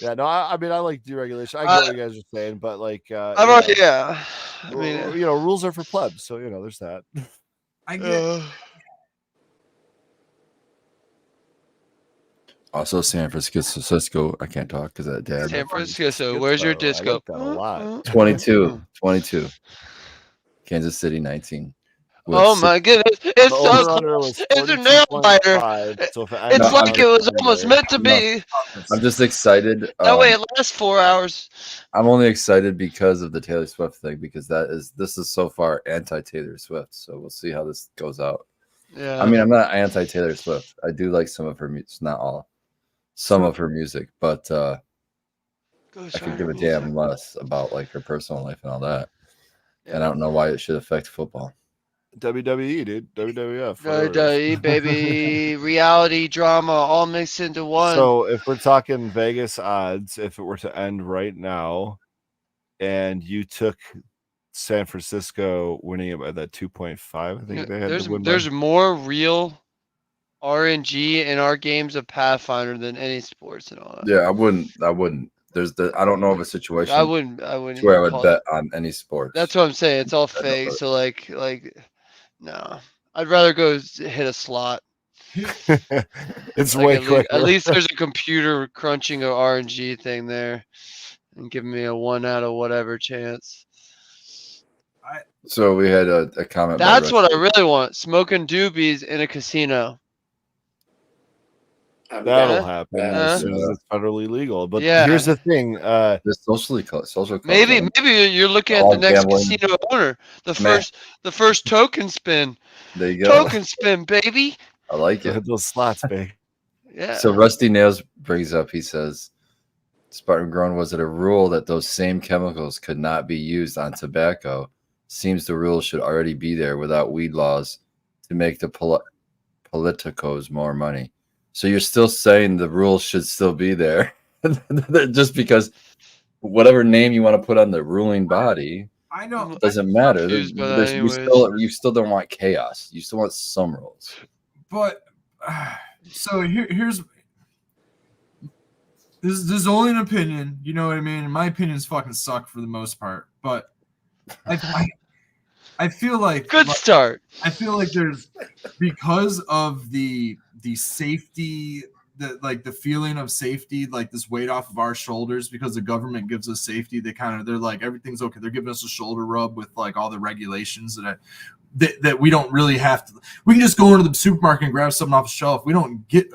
Yeah, no, I mean, I like deregulation. I get what you guys are saying, but like, I've already, yeah. I mean, rules are for plebs, so there's that. I get. Also, San Francisco. I can't talk because that dad. San Francisco. Where's your disco? I like that a lot. 22. Kansas City 19. Oh my goodness! It's a nail biter. It's like it was almost meant to be. I'm just excited. That way it lasts 4 hours. I'm only excited because of the Taylor Swift thing, because this is so far anti-Taylor Swift. So we'll see how this goes out. Yeah. I mean, I'm not anti-Taylor Swift. I do like some of her music, not all. Some of her music, but I could give a damn less about like her personal life and all that. Yeah. And I don't know why it should affect football. WWE, dude. WWF. WWE, baby. Reality drama all mixed into one. So if we're talking Vegas odds, if it were to end right now and you took San Francisco winning it by that 2.5, I think they had to win. There's more real RNG in our games of Pathfinder than any sports and all that. Yeah, I wouldn't. I don't know of a situation. I wouldn't where I would bet on any sport. That's what I'm saying. It's all fake. So like no. I'd rather go hit a slot. It's way quicker. At least there's a computer crunching a RNG thing there and giving me a 1 out of whatever chance. So we had a comment. That's what I really want. Smoking doobies in a casino. That'll happen as soon as it's federally legal. But here's the thing: social. Maybe you're looking at the next casino owner. The first token spin. There you go. Token spin, baby. I like it. Those slots, baby. Yeah. So Rusty Nails brings up. He says, "Spartan Grown, was it a rule that those same chemicals could not be used on tobacco? Seems the rule should already be there without weed laws to make the politicos more money." So you're still saying the rules should still be there, just because whatever name you want to put on the ruling body, I know, doesn't matter. You still don't want chaos. You still want some rules. But so here's this is only an opinion. You know what I mean? My opinions fucking suck for the most part, but I feel like start. I feel like there's because of the safety the feeling of safety, like this weight off of our shoulders because the government gives us safety. They're like, everything's okay. They're giving us a shoulder rub with like all the regulations that we don't really have to. We can just go into the supermarket and grab something off the shelf. We don't get.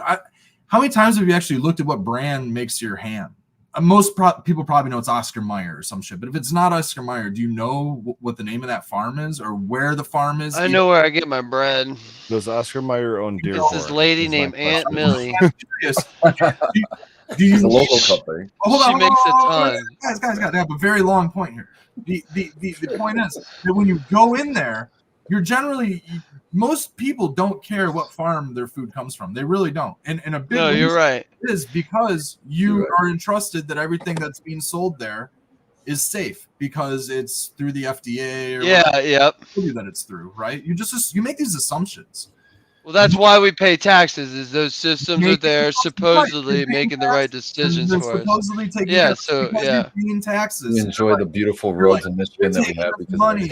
How many times have you actually looked at what brand makes your ham? Most people probably know it's Oscar Mayer or some shit. But if it's not Oscar Mayer, do you know what the name of that farm is or where the farm is? I know where I get my bread. Does Oscar Mayer own Dearborn? It's this lady named Aunt Millie. Do you the local company? She makes a ton. Guys, I have a very long point here. The point is that when you go in there, you're generally most people don't care what farm their food comes from. They really don't. And a big no, you're right. Is because you are entrusted that everything that's being sold there is safe because it's through the FDA or yep. that it's through, right? You make these assumptions. Well, that's why we pay taxes. Is those systems are there supposedly making the right decisions for us? Yeah, so yeah. Paying taxes. We enjoy the beautiful roads in Michigan that we have because money.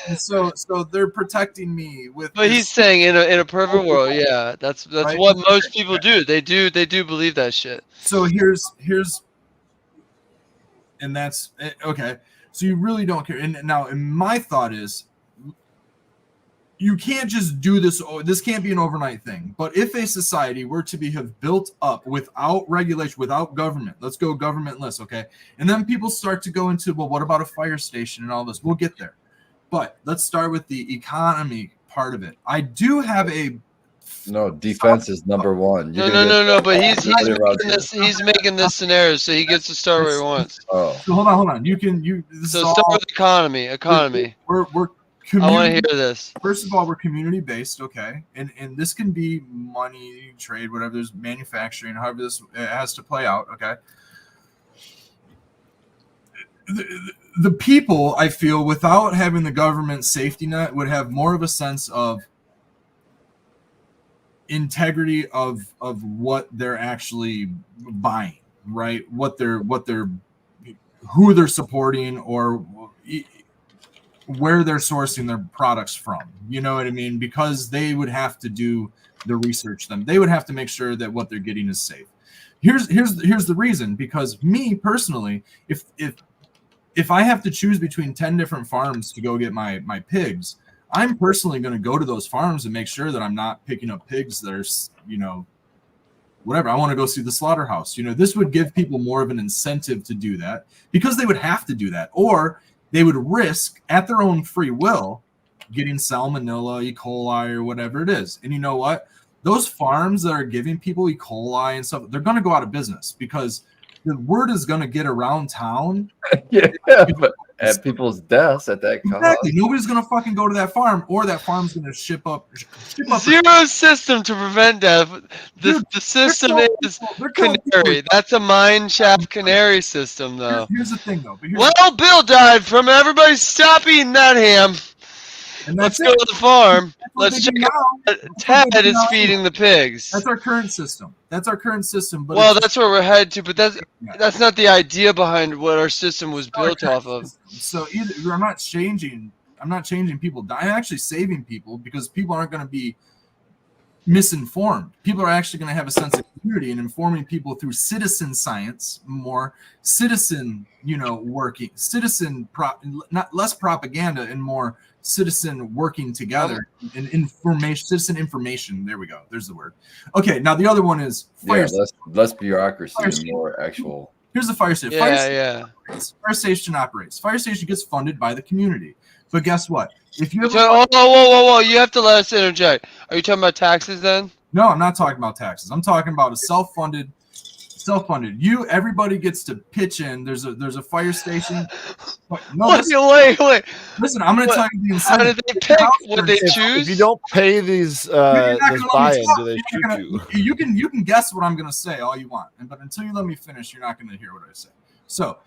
And so they're protecting me with. But he's saying in a perfect world, yeah, that's right? What most people do. They do believe that shit. So here's, and that's okay. So you really don't care. And now, my thought is, you can't just do this. This can't be an overnight thing. But if a society were to have built up without regulation, without government, let's go governmentless, okay? And then people start to go into, well, what about a fire station and all this? We'll get there. But let's start with the economy part of it. I do have a... No, defense is number one. No. But he's making this scenario, so he gets to start where he wants. Oh, so hold on. So start with economy. We're I want to hear this. First of all, we're community based, okay, and this can be money, trade, whatever. There's manufacturing, however this has to play out, okay. The people, I feel, without having the government safety net, would have more of a sense of integrity of what they're actually buying, right? Who they're supporting, or where they're sourcing their products from. You know what I mean? Because they would have to do the research. They would have to make sure that what they're getting is safe. Here's the reason. Because me personally, if I have to choose between 10 different farms to go get my pigs, I'm personally going to go to those farms and make sure that I'm not picking up pigs that are, whatever. I want to go see the slaughterhouse. This would give people more of an incentive to do that because they would have to do that, or they would risk at their own free will getting salmonella, E. coli, or whatever it is. And you know what? Those farms that are giving people E. coli and stuff, they're going to go out of business because the word is going to get around town. But at people's deaths at that cost. Exactly. Nobody's going to fucking go to that farm, or that farm's going to ship up. Zero system to prevent death. The system is canary. That's a mine shaft canary system, though. Here's the thing, though. Bill died from everybody stop eating that ham. Let's go to the farm. Let's check out. Ted is feeding the pigs. That's our current system. But that's where we're headed to. But that's not the idea behind what our system was built off of. So I'm not changing people. I'm actually saving people because people aren't going to be misinformed. People are actually going to have a sense of community and informing people through citizen science, more citizen, working, not less propaganda and more citizen working together and citizen information. There we go. There's the word. Okay. Now the other one is fire. Less bureaucracy and more actual. Here's the fire station. Fire station operates. Fire station gets funded by the community. But guess what? If you whoa, you have to let us interject. Are you talking about taxes then? No, I'm not talking about taxes. I'm talking about a self-funded. Everybody gets to pitch in. There's a fire station. No, wait. Listen, I'm going to tell you the incentive. How did they pick? Would they choose? If you don't pay these buy-in, do they shoot you? You can guess what I'm going to say all you want, but until you let me finish, you're not going to hear what I say. So,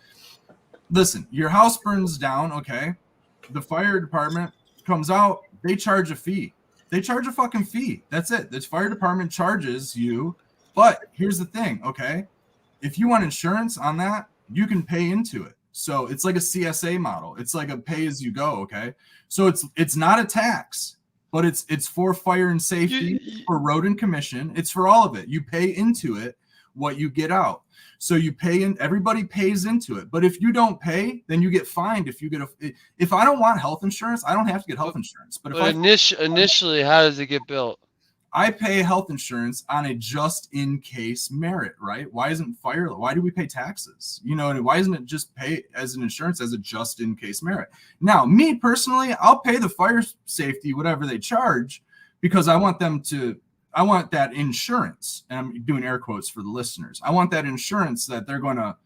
listen, your house burns down, okay? The fire department comes out. They charge a fee. They charge a fucking fee. That's it. The fire department charges you. But here's the thing, okay? If you want insurance on that, you can pay into it. So it's like a CSA model. It's like a pay as you go, okay? So it's not a tax. but it's for fire and safety, for road and commission. It's for all of it. You pay into it what you get out. So you pay in, everybody pays into it. But if you don't pay, then you get fined. If I don't want health insurance, I don't have to get health insurance. But initially, how does it get built? I pay health insurance on a just in case merit, right? Why do we pay taxes? You know, and why isn't it just pay as an insurance as a just in case merit? Now, me personally, I'll pay the fire safety, whatever they charge, because I want that insurance. And I'm doing air quotes for the listeners. I want that insurance that they're going to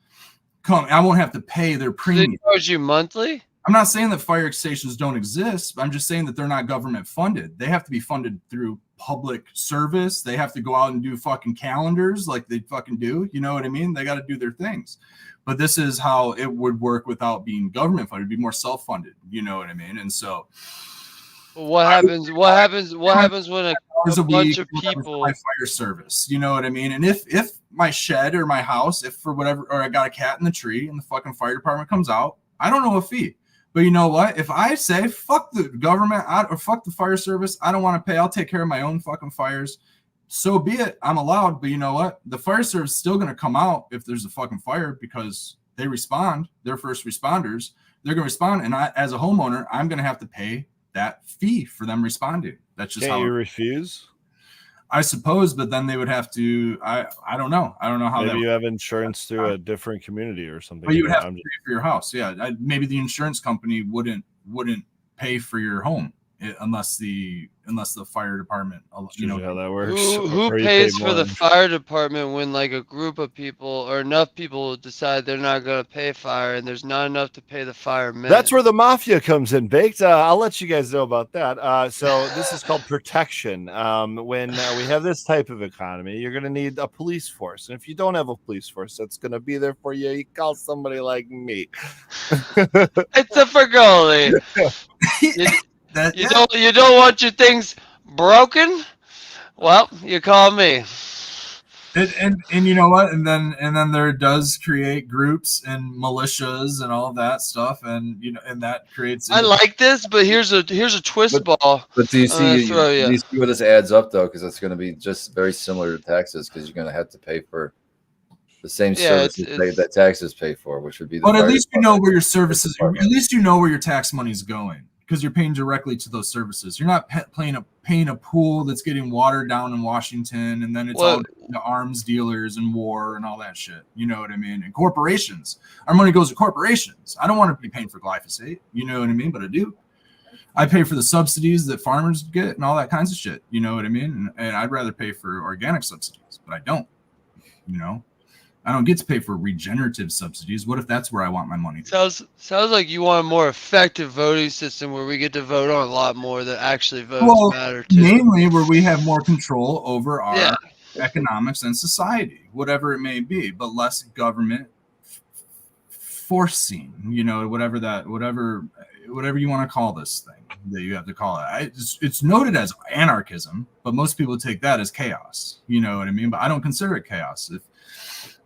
come. I won't have to pay their premium. They charge you monthly? I'm not saying that fire stations don't exist. I'm just saying that they're not government funded. They have to be funded through public service. They have to go out and do fucking calendars like they fucking do. You know what I mean? They got to do their things. But this is how it would work without being government funded. It'd be more self-funded. You know what I mean? And so what happens when a bunch of people my fire service? You know what I mean? And if my shed or my house, if for whatever, or I got a cat in the tree and the fucking fire department comes out, I don't know a fee. But you know what? If I say fuck the government or fuck the fire service, I don't want to pay. I'll take care of my own fucking fires. So be it. I'm allowed. But you know what? The fire service is still going to come out if there's a fucking fire because they respond. They're first responders. They're going to respond. And I, as a homeowner, I'm going to have to pay that fee for them responding. That's just how you refuse. I suppose, but then they would have to. I don't know. I don't know how. Maybe you have insurance through a different community or something. But you would have to pay for your house. Yeah, maybe the insurance company wouldn't pay for your home unless the fire department. You know how that works. Who pays for the fire department when like a group of people or enough people decide they're not going to pay fire and there's not enough to pay the firemen? That's where the mafia comes in, Baked. I'll let you guys know about that. So this is called protection. When we have this type of economy, you're going to need a police force. And if you don't have a police force that's going to be there for you, you call somebody like me. It's a Fergoli. You don't want your things broken? Well, you call me. And you know what? And then there does create groups and militias and all of that stuff, and you know, and that creates. I like this, but here's a twist ball. But do you see where this adds up though? Because it's going to be just very similar to taxes, because you're going to have to pay for the same services that taxes pay for, which would be. But at least you know where your services. At least you know where your tax money is going, because you're paying directly to those services. You're not paying a pool that's getting watered down in Washington, and then it's all the arms dealers and war and all that shit. You know what I mean? And corporations. Our money goes to corporations. I don't want to be paying for glyphosate. You know what I mean? But I do. I pay for the subsidies that farmers get and all that kinds of shit. You know what I mean? And I'd rather pay for organic subsidies, but I don't. You know? I don't get to pay for regenerative subsidies. What if that's where I want my money? Sounds like you want a more effective voting system where we get to vote on a lot more that actually votes matter too. Mainly where we have more control over our economics and society, whatever it may be, but less government forcing. You know, whatever you want to call this thing that you have to call it. It's noted as anarchism, but most people take that as chaos. You know what I mean? But I don't consider it chaos.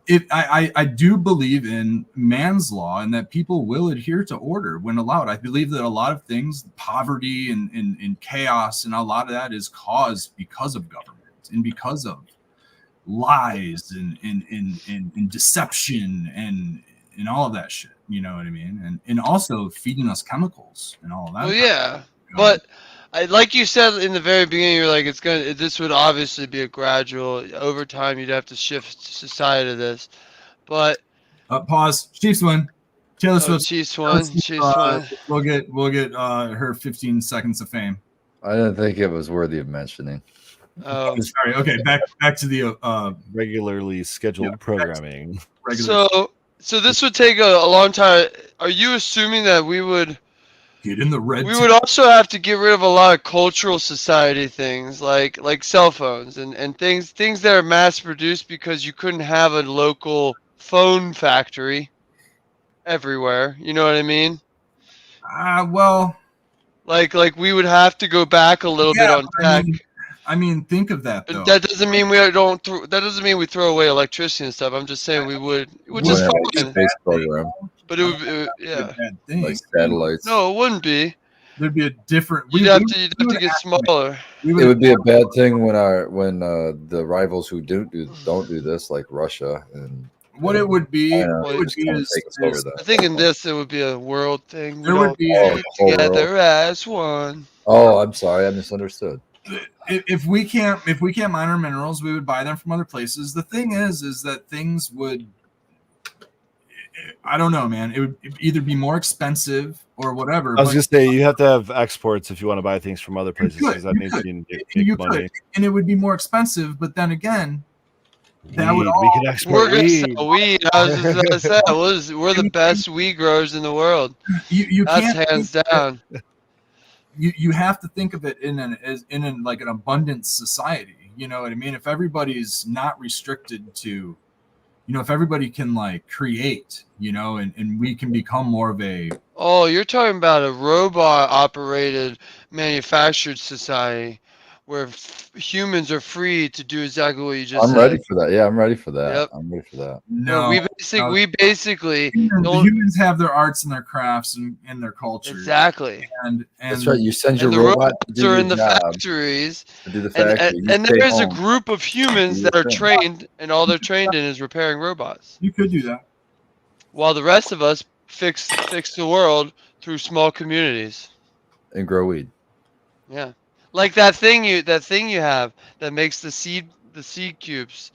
I do believe in man's law and that people will adhere to order when allowed. I believe that a lot of things, poverty and chaos, and a lot of that is caused because of government and because of lies and deception and all of that shit. You know what I mean? And also feeding us chemicals and all of that. Well, yeah, but like you said in the very beginning, you're like, this would obviously be a gradual, over time you'd have to shift society to this, but pause. Chiefs win. Taylor Swift. Chiefs win. We'll get her 15 seconds of fame. I didn't think it was worthy of mentioning. Oh, sorry. Okay, back to the regularly scheduled programming. So this would take a long time. Are you assuming that we would get in the red? We would also have to get rid of a lot of cultural society things like cell phones and things that are mass produced because you couldn't have a local phone factory everywhere. You know what I mean? Well, like we would have to go back a little bit on tech. I mean, think of that though. That doesn't mean we don't. That doesn't mean we throw away electricity and stuff. I'm just saying we would, which is fine. Space program. But it would, yeah. Like satellites. No, it wouldn't be. there'd be a different. You'd have to get smaller. It would be a bad thing when the rivals who don't do this, like Russia and. What it would be, I think in this it would be a world thing. There would be together as one. Oh, I'm sorry, I misunderstood. If we can't mine our minerals, we would buy them from other places. The thing is that things would, I don't know, man. It would either be more expensive or whatever. I was gonna say you have to have exports if you want to buy things from other places because that means you make money. And it would be more expensive. But then again, that would we could export weed. I was just gonna say we're the best weed growers in the world. That's hands down. You have to think of it in like an abundant society. You know what I mean? If everybody's not restricted to, if everybody can like create, and we can become more of a. Oh, you're talking about a robot operated manufactured society where humans are free to do exactly what you just said. I'm ready for that. Yeah, I'm ready for that. Yep. I'm ready for that. No, we basically the humans have their arts and their crafts and their culture. Exactly. And that's right. You send your robot to do are in the factories. To do the factory. And there is a group of humans that are trained, and all they're trained in is repairing robots. You could do that. While the rest of us fix the world through small communities. And grow weed. Yeah. Like that thing you have that makes the seed cubes.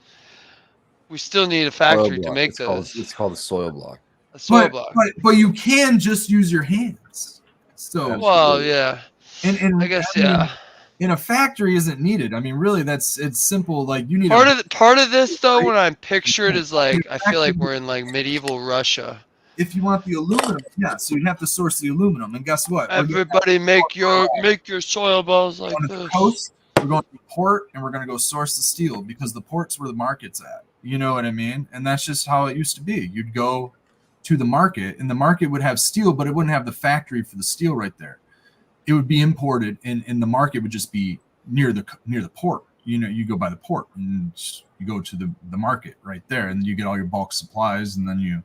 We still need a factory to make those. It's called a soil block. A soil block. But you can just use your hands. So yeah. And I guess yeah. In a factory isn't needed. I mean, really, it's simple. Like you need part of this though. When I'm pictured is like I feel like we're in like medieval Russia. If you want the aluminum, so you have to source the aluminum. And guess what? Everybody make your soil balls like this. The coast, we're going to the port, and we're going to go source the steel because the port's where the market's at. You know what I mean? And that's just how it used to be. You'd go to the market, and the market would have steel, but it wouldn't have the factory for the steel right there. It would be imported, and the market would just be near the port. You go by the port, and you go to the market right there, and you get all your bulk supplies, and then you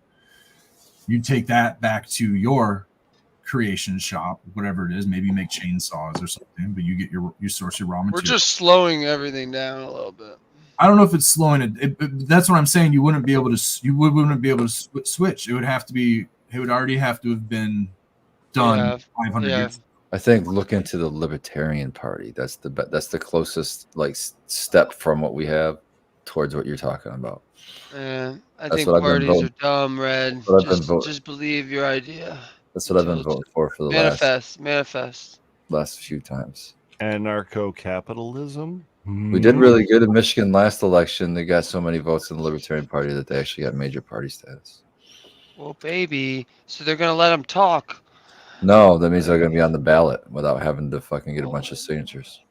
take that back to your creation shop, whatever it is. Maybe you make chainsaws or something, but you get you source your raw material. We're just slowing everything down a little bit. I don't know if it's slowing it. That's what I'm saying. You wouldn't be able to. You wouldn't be able to switch. It would have to be. It would already have to have been done 500 years. I think look into the Libertarian Party. That's the closest like step from what we have towards what you're talking about. I think parties are dumb, Red. Just believe your idea. That's what I've been voting for the manifest last few times. Anarcho-capitalism. We did really good in Michigan last election. They got so many votes in the Libertarian Party that they actually got major party status. Well, baby, so they're gonna let them talk. No, that means they're gonna be on the ballot without having to fucking get a bunch of signatures.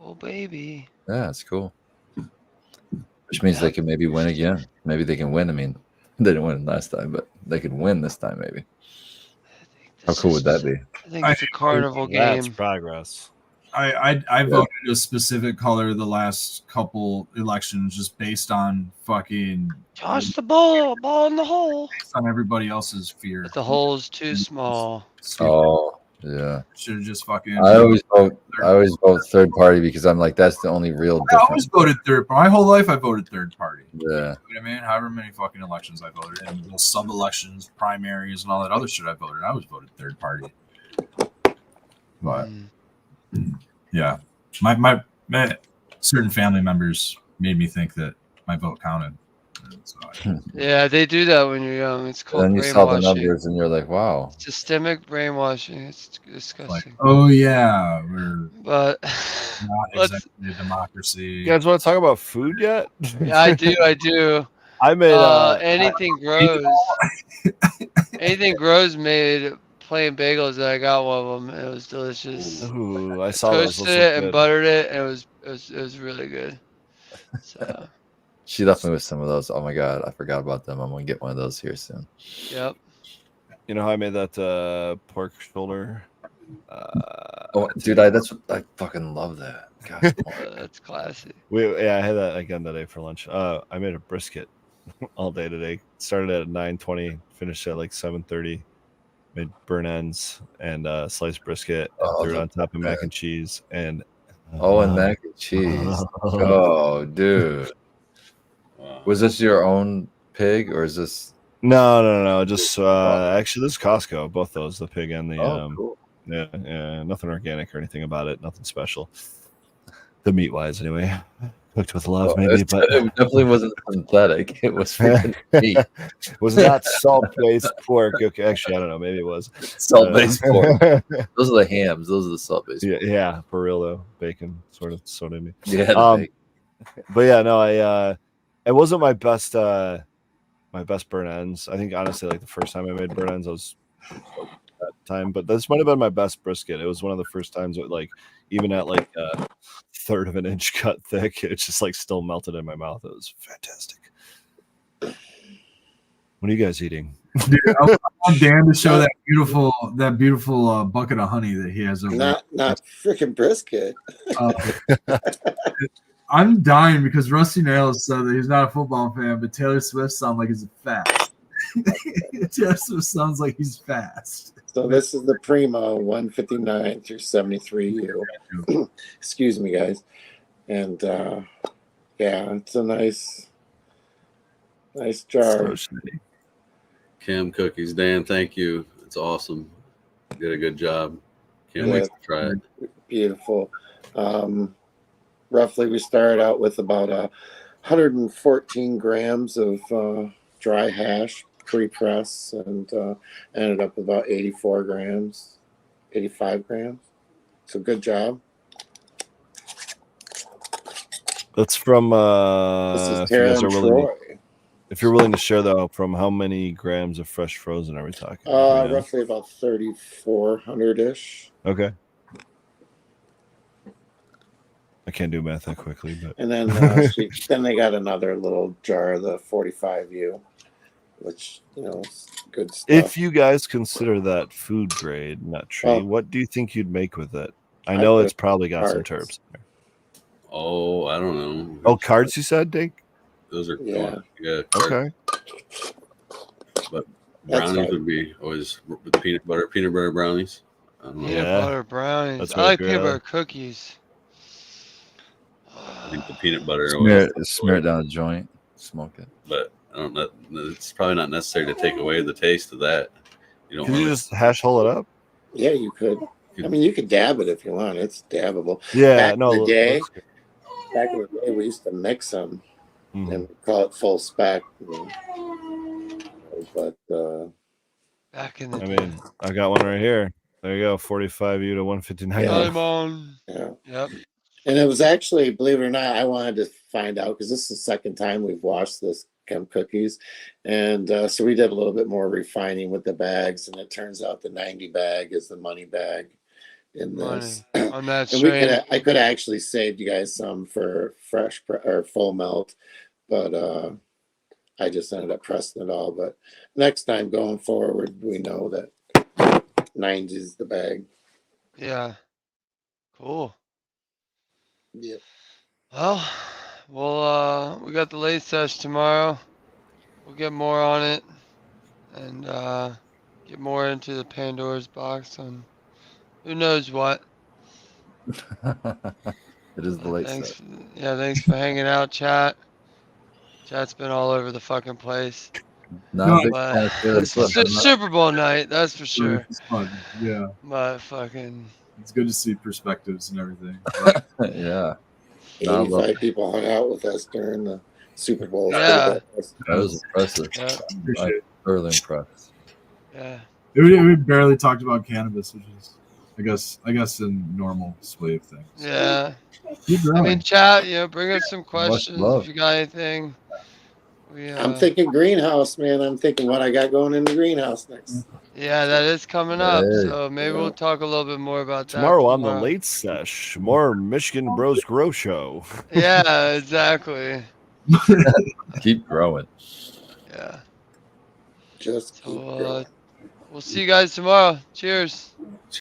Oh, baby. Yeah, it's cool. Which means they can maybe win again. Maybe they can win. I mean, they didn't win last time, but they could win this time, maybe. How cool would that be? I think it's a carnival game. That's progress. I voted a specific color the last couple elections just based on fucking toss the ball in the hole. Based on everybody else's fear. But the hole's too small. Oh yeah. Should have just fucking. I always vote third party because I'm like that's the only real difference. I always voted third. My whole life I voted third party. Yeah. You know what I mean, however many fucking elections I voted in, little sub elections, primaries, and all that other shit I voted. I always voted third party. But. Yeah, my certain family members made me think that my vote counted. So yeah, they do that when you're young. It's called brainwashing. Then you saw the numbers and you're like, wow. Systemic brainwashing. It's disgusting. Like, oh yeah, we're not exactly a democracy. You guys want to talk about food yet? Yeah, I do. I made anything grows. Anything grows made plain bagels, and I got one of them. It was delicious. Ooh, I saw toasted it and buttered it, and it was really good. So she left me with some of those. Oh my god, I forgot about them. I'm gonna get one of those here soon. Yep. You know how I made that pork shoulder? Oh, dude, I fucking love that. God, that's classy. I had that again today for lunch. I made a brisket all day today. Started at 9:20, finished at like 7:30. Made burn ends and sliced brisket. Oh, Threw it on top of mac and cheese and. And mac and cheese. Oh, dude. Wow. Was this your own pig or is this? No. Just actually, this is Costco. Both those, the pig and the Cool. yeah, nothing organic or anything about it. Nothing special. The meat wise, anyway. Cooked with love, maybe, but it definitely wasn't synthetic. It was freaking meat. It was not salt-based pork. Okay, actually, I don't know. Maybe it was Salt-based pork. Those are the hams. Those are the salt-based. Yeah, for real though. Bacon, sort of me. Yeah. But yeah, no, it wasn't my best burn ends. I think honestly, like the first time I made burn ends, I was that time. But this might have been my best brisket. It was one of the first times that, like, even at like a third of an inch cut thick, it just like still melted in my mouth. It was fantastic. What are you guys eating? Dude, I want Dan to show that beautiful bucket of honey that he has over not freaking brisket. I'm dying because Rusty Nails said that he's not a football fan, but Taylor Swift sounds like he's fast. Taylor Swift sounds like he's fast. So this is the Primo 159 through 73U. Excuse me, guys. And yeah, it's a nice jar. Cam cookies, Dan. Thank you. It's awesome. You did a good job. Can't wait to try it. Beautiful. Roughly, we started out with about 114 grams of dry hash pre-press, and ended up with about 85 grams. So good job. That's from this is Tara and Troy. If you're willing to share, though, from how many grams of fresh frozen are we talking? Roughly about 3,400-ish. Okay. I can't do math that quickly, but and then then they got another little jar of the 45U, which is good stuff. If you guys consider that food grade nut tree, what do you think you'd make with it? I know it's probably got some terps. Oh, I don't know. Oh, cards you said, Dink? Those are yeah. Okay. But brownies would be always with peanut butter brownies. I don't know. Peanut butter brownies. I like peanut butter cookies. I think the peanut butter smear it down the joint, smoke it. But I don't know. It's probably not necessary to take away the taste of that. Can you just hash hole it up? Yeah, you could. I mean, you could dab it if you want. It's dabbable. Yeah, back in the day, we used to mix them and call it full spec. But back in the day. mean, I got one right here. There you go, 45U to 159. Yeah. Yep. And it was actually, believe it or not, I wanted to find out because this is the second time we've washed this Chem cookies, and so we did a little bit more refining with the bags, and it turns out the 90 bag is the money bag in this. On that and I could have actually saved you guys some for fresh or full melt, but I just ended up pressing it all. But next time going forward, we know that 90 is the bag. Yeah. Cool. Yeah. Well, we got the late sesh tomorrow. We'll get more on it and get more into the Pandora's box on who knows what. It is the late sesh. Thanks for hanging out, chat. Chat's been all over the fucking place. It's Super Bowl night, that's for sure. It's fun. Yeah. But fucking. It's good to see perspectives and everything. Yeah. 85 people hung out with us during the Super Bowl. Yeah. That was impressive. Yeah. I'm thoroughly impressed. Yeah. We barely talked about cannabis, which is, I guess, in normal sway of things. Yeah. I mean, chat, bring us some questions if you got anything. I'm thinking greenhouse, man. I'm thinking what I got going in the greenhouse next. Yeah, that is coming up. So maybe we'll talk a little bit more about that. Tomorrow on the late sesh, more Michigan Bros Grow Show. Yeah, exactly. Keep growing. Yeah. Just keep growing. We'll see you guys tomorrow. Cheers.